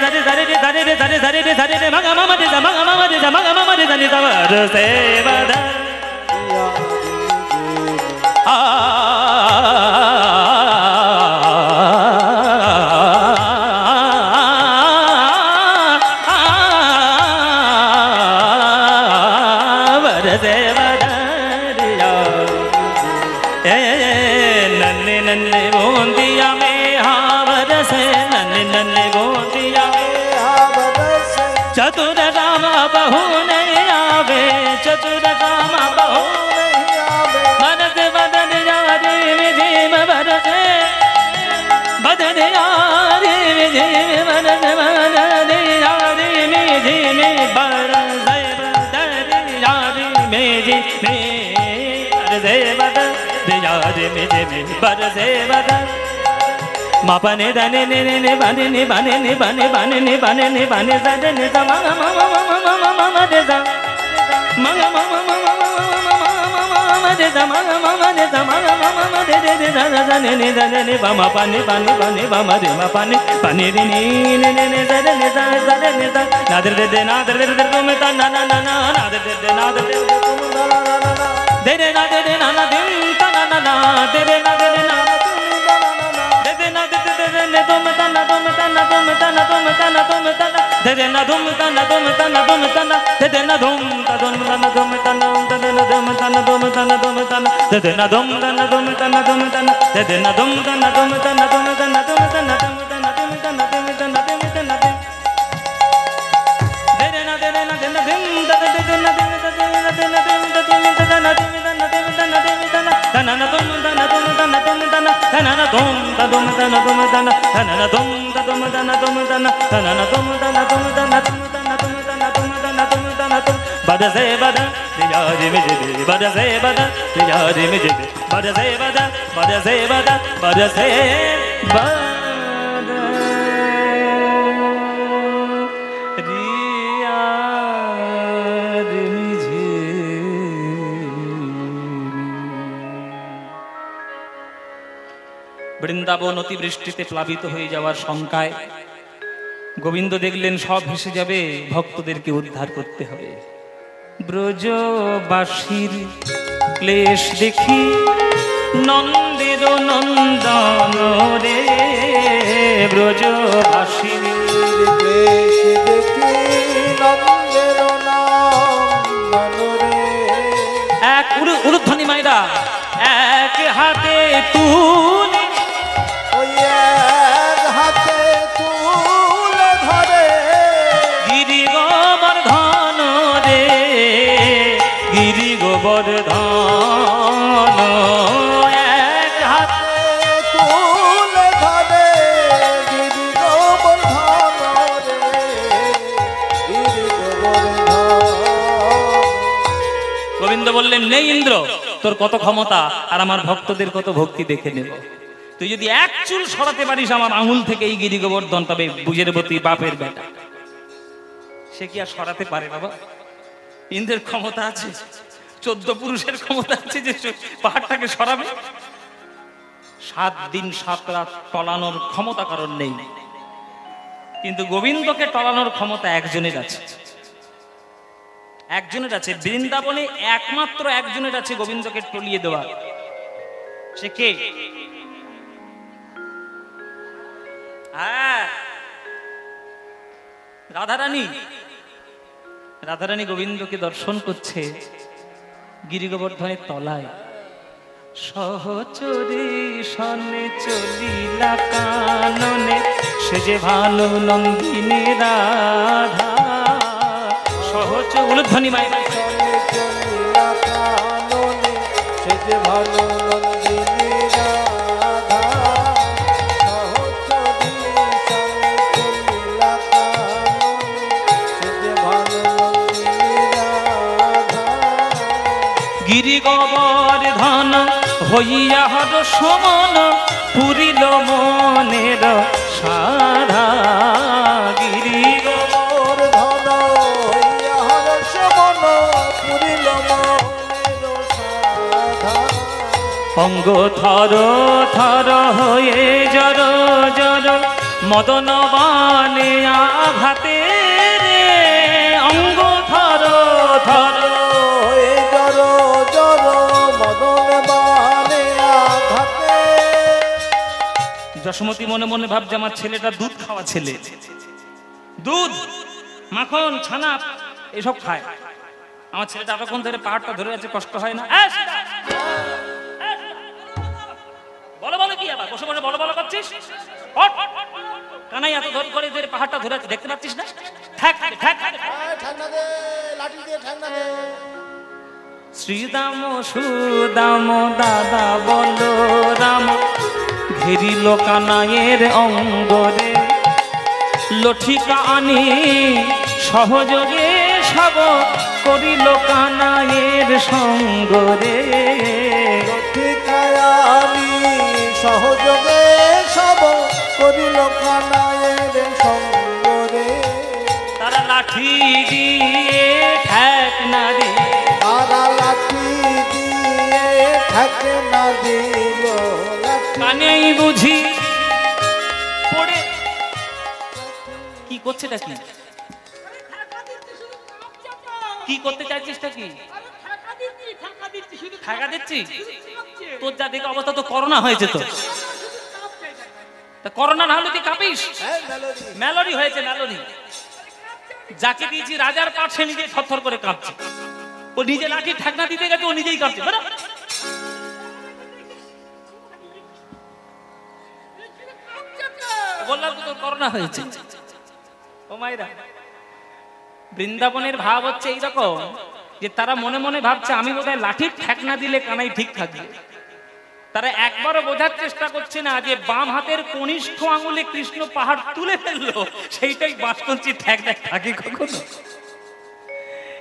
ma ga ma de sa ma ga ma de sa ma ga ma de sa ni sa bar se ba da चतुर रामा बहू नहीं आवे चतुर रामा बहू नहीं आवे बरस बदन यारी में झीम बरसे बदन यारी में झीम बरस बदन यारी में झीम बरसे बदन यारी में झीम बरसे बदन यारी में झीम बरसे बदन ma pa ni da ni ni ni ba ni ni ba ni ni ba ni ba ni ni ba ni ni ba ni sa de ni sa ma ga ma ma ma ma ma ma ma de sa ma ga ma ma ma ma ma ma ma de sa ma ga ma ma de sa ma ga ma ma de de sa sa ni ni da ni ba ma pa ni ba ma de ma pa ni ni ni sa de ni sa na de na de tu me ta na na na na de na de tu me na na na na de na de na na din ta na na na de na de na dum ta na dum ta na dum ta na dum ta na dum ta na de na dum ta na dum ta na dum ta na de na dum ta dum ta na dum ta na de na dum ta na dum ta na dum ta na de na dum ta na dum ta na dum ta na de na dum ta na dum ta na dum ta na dum ta na dum ta na dum ta na dum ta na dum ta na de na de na de na dim ta de na dim ta de na de na dim ta dim ta na dim ta na dim ta na dim ta na ta na dum ta na dum ta na dum ta na ta na dum ta dum ta na dum ta na ta na dum ta dum ta na dum ta na ta na dum ta na dum ta na dum ta na dum ta na dum ta na dum ta na dum bada se bada yaari me jebe bada se bada yaari me jebe bada se bada bada se bada bada se bada Vrindavan অতিবৃষ্টিতে প্লাবিত হয়ে যাওয়ার শঙ্কায় গোবিন্দ দেখলেন সব ভেসে যাবে, ভক্তদেরকে উদ্ধার করতে হবে। ব্রজবাসীর ক্লেশ দেখি নন্দের নন্দন রে, ব্রজবাসীর ক্লেশ দেখি নন্দের নন্দন রে। এক উলুধ্বনি মাইরা এক হাতে তুলে, ওই এক হাতে তুলে ধরে গিরি গোবর্ধন রে, গিরি গোবর্ধন এক হাতে তুলে ধরে গিরি গোবর্ধন রে, গিরি গোবর্ধন। গোবিন্দ বললেন, নেই ইন্দ্র, তোর কত ক্ষমতা আর আমার ভক্তদের কত ভক্তি দেখে নেব। তুই যদি এক চুল সরাতে পারিস আমার আঙুল থেকে এই গিরি গোবর্ধন, তবে বুঝে নেব তুই বাপের বেটা। সে কি আর সরাতে পারে বাবা? ইন্দ্রের ক্ষমতা আছে, 14 পুরুষের ক্ষমতা আছে যে পাহাড়টাকে সরাবে। 7 দিন 7 রাত টলানোর ক্ষমতা কারণ নেই, কিন্তু গোবিন্দকে টলানোর ক্ষমতা একজনের আছে, একজনের আছে। বৃন্দাবনে একমাত্র একজনের আছে গোবিন্দকে টলিয়ে দেওয়া। সে কে? রাধারানী। রাধারানী গোবিন্দকে দর্শন করছে গিরি গোবর্ধনের তলায়। সহচরী সনে চলিলা কাননে, সে যে ভালো নন্দিনী রাধা। সহজ উলুধ্বনি মায়ের চলে চলিলা কাননে সে যে ভালো নন্দিনী রাধা সহচরী চলে চলিলা কাননে সে যে ভালো নন্দিনী রাধা গিরি গোবর্ধন হইয়া হর সমন পুরিল মনের সাধা গিরি গোবর্ধন হইয়া হর্ষ মন পুরিল মনের সাধা অঙ্গ থর থর হয়ে জর জর মদন বানে আঘাতে রে অঙ্গ থর থর হয়ে জর জর মদন বানে আঘাতে যশোমতী মনে মনে ভাবছে আমার ছেলেটা দুধ খাওয়া ছেলে, দুধ মাখন ছানা এসব খায়, আমার ছেলেটা এতক্ষণ ধরে পাহাড়টা ধরে আছে, কষ্ট হয় না? বলো বলো কি আবার বসে বসে বলো বলো করছিস? কানাই এত ধরে করে ধরে পাহাড়টা ধরে আছে, দেখতে পাচ্ছিস না? ঠ্যাক ঠ্যাক ঠান্ডা দে লাঠি দিয়ে ঠান্ডা দে শ্রীদাম সুদাম দাদা বলো রাম ঘেরিল কানাইয়ের অঙ্গরে লঠিকা আনি সহযোগে সব করিল কানাইয়ের সঙ্গরে ঠিকায়ামি সহযোগে সব করিল কানাইয়ের সঙ্গরে তারা লাঠি দিয়ে ঠ্যাক না দিয়ে তারা লাঠি দিয়ে ঠেকে না দিল কানেই বুঝি পড়ে কি করছেটা কি কি করতে চাইছিসটা কি ঠেকা দিচ্ছি? তোর যা দেখে অবস্থা তো করোনা হয়েছে, তো করোনা না হলে তুই কাঁপিস? মেলোডি হয়েছে মেলোডি। যাকে দিয়েছি রাজার পাঠ সে নিজে থরথর করে কাঁপছে, ও নিজে লাঠি ঠেকনা দিতে গেছে, ও নিজেই কাঁপছে। বললাম তো তোর করোনা হয়েছে। ও মাইরা, বৃন্দাবনের ভাব হচ্ছে এইরকম যে তারা মনে মনে ভাবছে আমি বোধহয় লাঠির ঠেকনা দিলে কানাই ঠিক থাকবে। তারা একবারও বোঝার চেষ্টা করছে না যে বাম হাতের কনিষ্ঠ আঙুলে কৃষ্ণ পাহাড় তুলে ফেললো, সেইটাই বাঁশকঞ্চি ঠেক দেখ থাকে কখনো।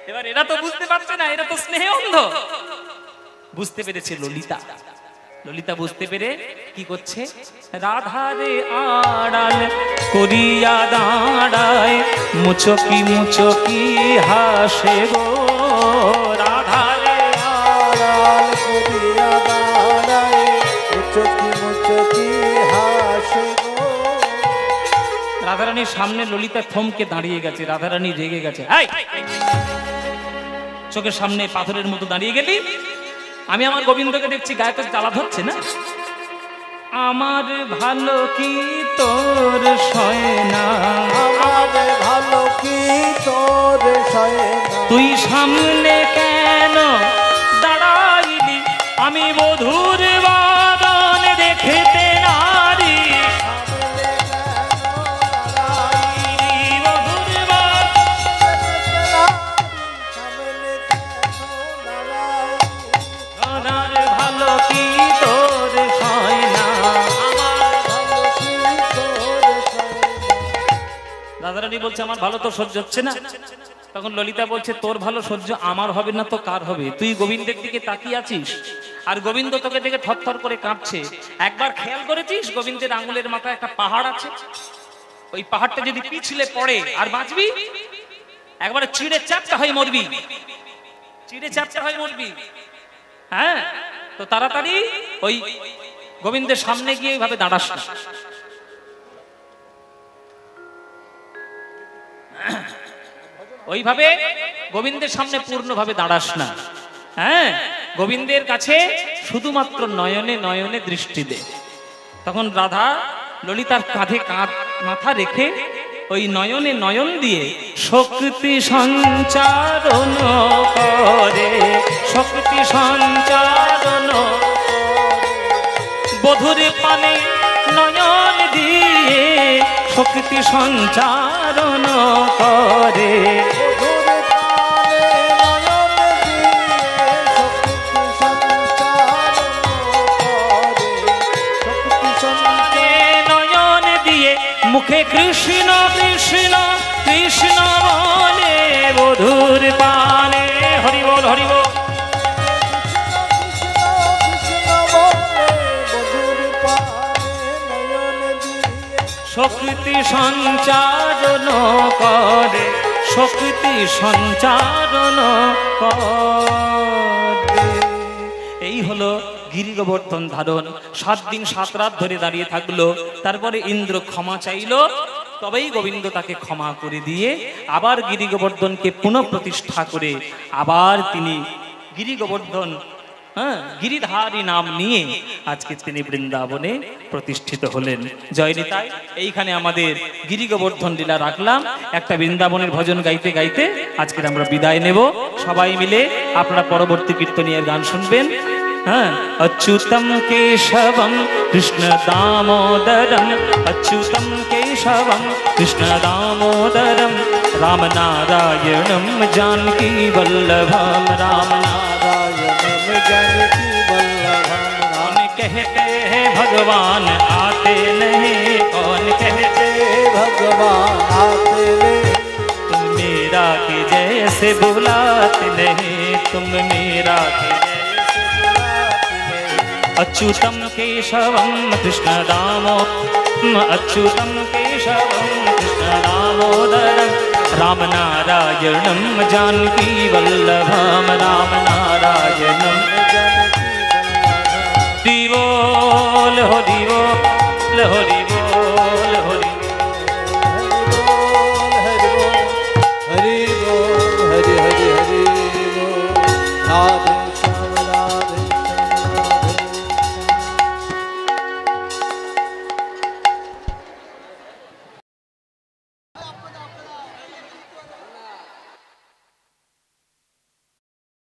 এবার এরা তো বুঝতে পারছে না, এরা তো স্নেহে অন্ধ। বুঝতে পেরেছে ললিতা, ললিতা বুঝতে পেরে কি করছে, রাধারে আড়াল করিয়া দাঁড়ায় মুচকি মুচকি হাসে গো, রাধারে আড়াল করিয়া দাঁড়ায় মুচকি মুচকি হাসে গো। রাধারানীর সামনে ললিতা থমকে দাঁড়িয়ে গেছে, রাধারানী রেগে গেছে। চোখের সামনে পাথরের মতো দাঁড়িয়ে গেলি, আমি আমার গোবিন্দকে দেখছি গায়ে তো জ্বালা ধরছে না। আমার ভালো কি তোর সয় না, আমার ভালো কি তোর সয় না, তুই সামনে কেন দাঁড়াইলি, আমি বধুর বাদন দেখতে নারী, বধুর বাদন ভালো কি তোর সয় না। রাধারানী বলছে আমার ভালো তো সহ্য হচ্ছে না। তখন ললিতা বলছে তোর ভালো সহ্য আমার হবে না তো কার হবে? তুই গোবিন্দের দিকে তাকিয়ে আছিস আর গোবিন্দ তোকে দেখে থরথর করে কাঁপছে। একবার খেয়াল করেছিস গোবিন্দের আঙুলের মাথায় একটা পাহাড় আছে? ওই পাহাড়টা যদি পিছলে পড়ে আর বাঁচবি? একবারে চিড়ে চ্যাপটা হয়ে মরবি, চিড়ে চ্যাপটা হয়ে মরবি। হ্যাঁ, তো তাড়াতাড়ি ওই গোবিন্দের সামনে গিয়ে এইভাবে দাঁড়াস না। ওইভাবে গোবিন্দের সামনে পূর্ণভাবে দাঁড়াস না। হ্যাঁ, গোবিন্দের কাছে শুধুমাত্র নয়নে নয়নে দৃষ্টি দে। তখন রাধা ললিতার কাঁধে কাঁধ মাথা রেখে ওই নয়নে নয়ন দিয়ে শক্তি সঞ্চারণ করে, শক্তি সঞ্চারণ বধুর পানে নয়ন দিয়ে শক্তি সঞ্চারণ করে, বধুর বল হরি বল। শক্তি সঞ্চারণ করে, শক্তি সঞ্চারণ করে। এই হলো গিরি গোবর্ধন ধারণ। 7 দিন 7 রাত ধরে দাঁড়িয়ে থাকলো। তারপরে ইন্দ্র ক্ষমা চাইলো, তবেই গোবিন্দ তাকে ক্ষমা করে দিয়ে আবার গিরি গোবর্ধনকে পুনঃ প্রতিষ্ঠা করে আবার তিনি গিরি গোবর্ধন, গিরিধারী নাম নিয়ে আজকে তিনি বৃন্দাবনে প্রতিষ্ঠিত হলেন। জয় নিতাই। এইখানে আমাদের গিরি গোবর্ধন লীলা রাখলাম। একটা বৃন্দাবনের ভজন গাইতে গাইতে আজকের আমরা বিদায় নেব। সবাই মিলে আপনারা পরবর্তী কীর্তনীয় গান শুনবেন। अच्युतं केशवं कृष्ण दामोदरं, अच्युतं केशवं कृष्ण दामोदरं, राम नारायणं जानकी वल्लभं, राम नारायणं जानकी वल्लभं। कौन कहते हैं भगवान आते नहीं, कौन कहते भगवान आते नहीं, तुम मेरा के जैसे बुलाते नहीं, तुम मेरा के अच्युतं केशवं कृष्ण दामोदरं, अच्युतं केशवं कृष्ण दामोदरं, राम नारायणं जानकी वल्लभं, राम नारायणं जानकी वल्लभं। हरि बोल हरि बोल हरि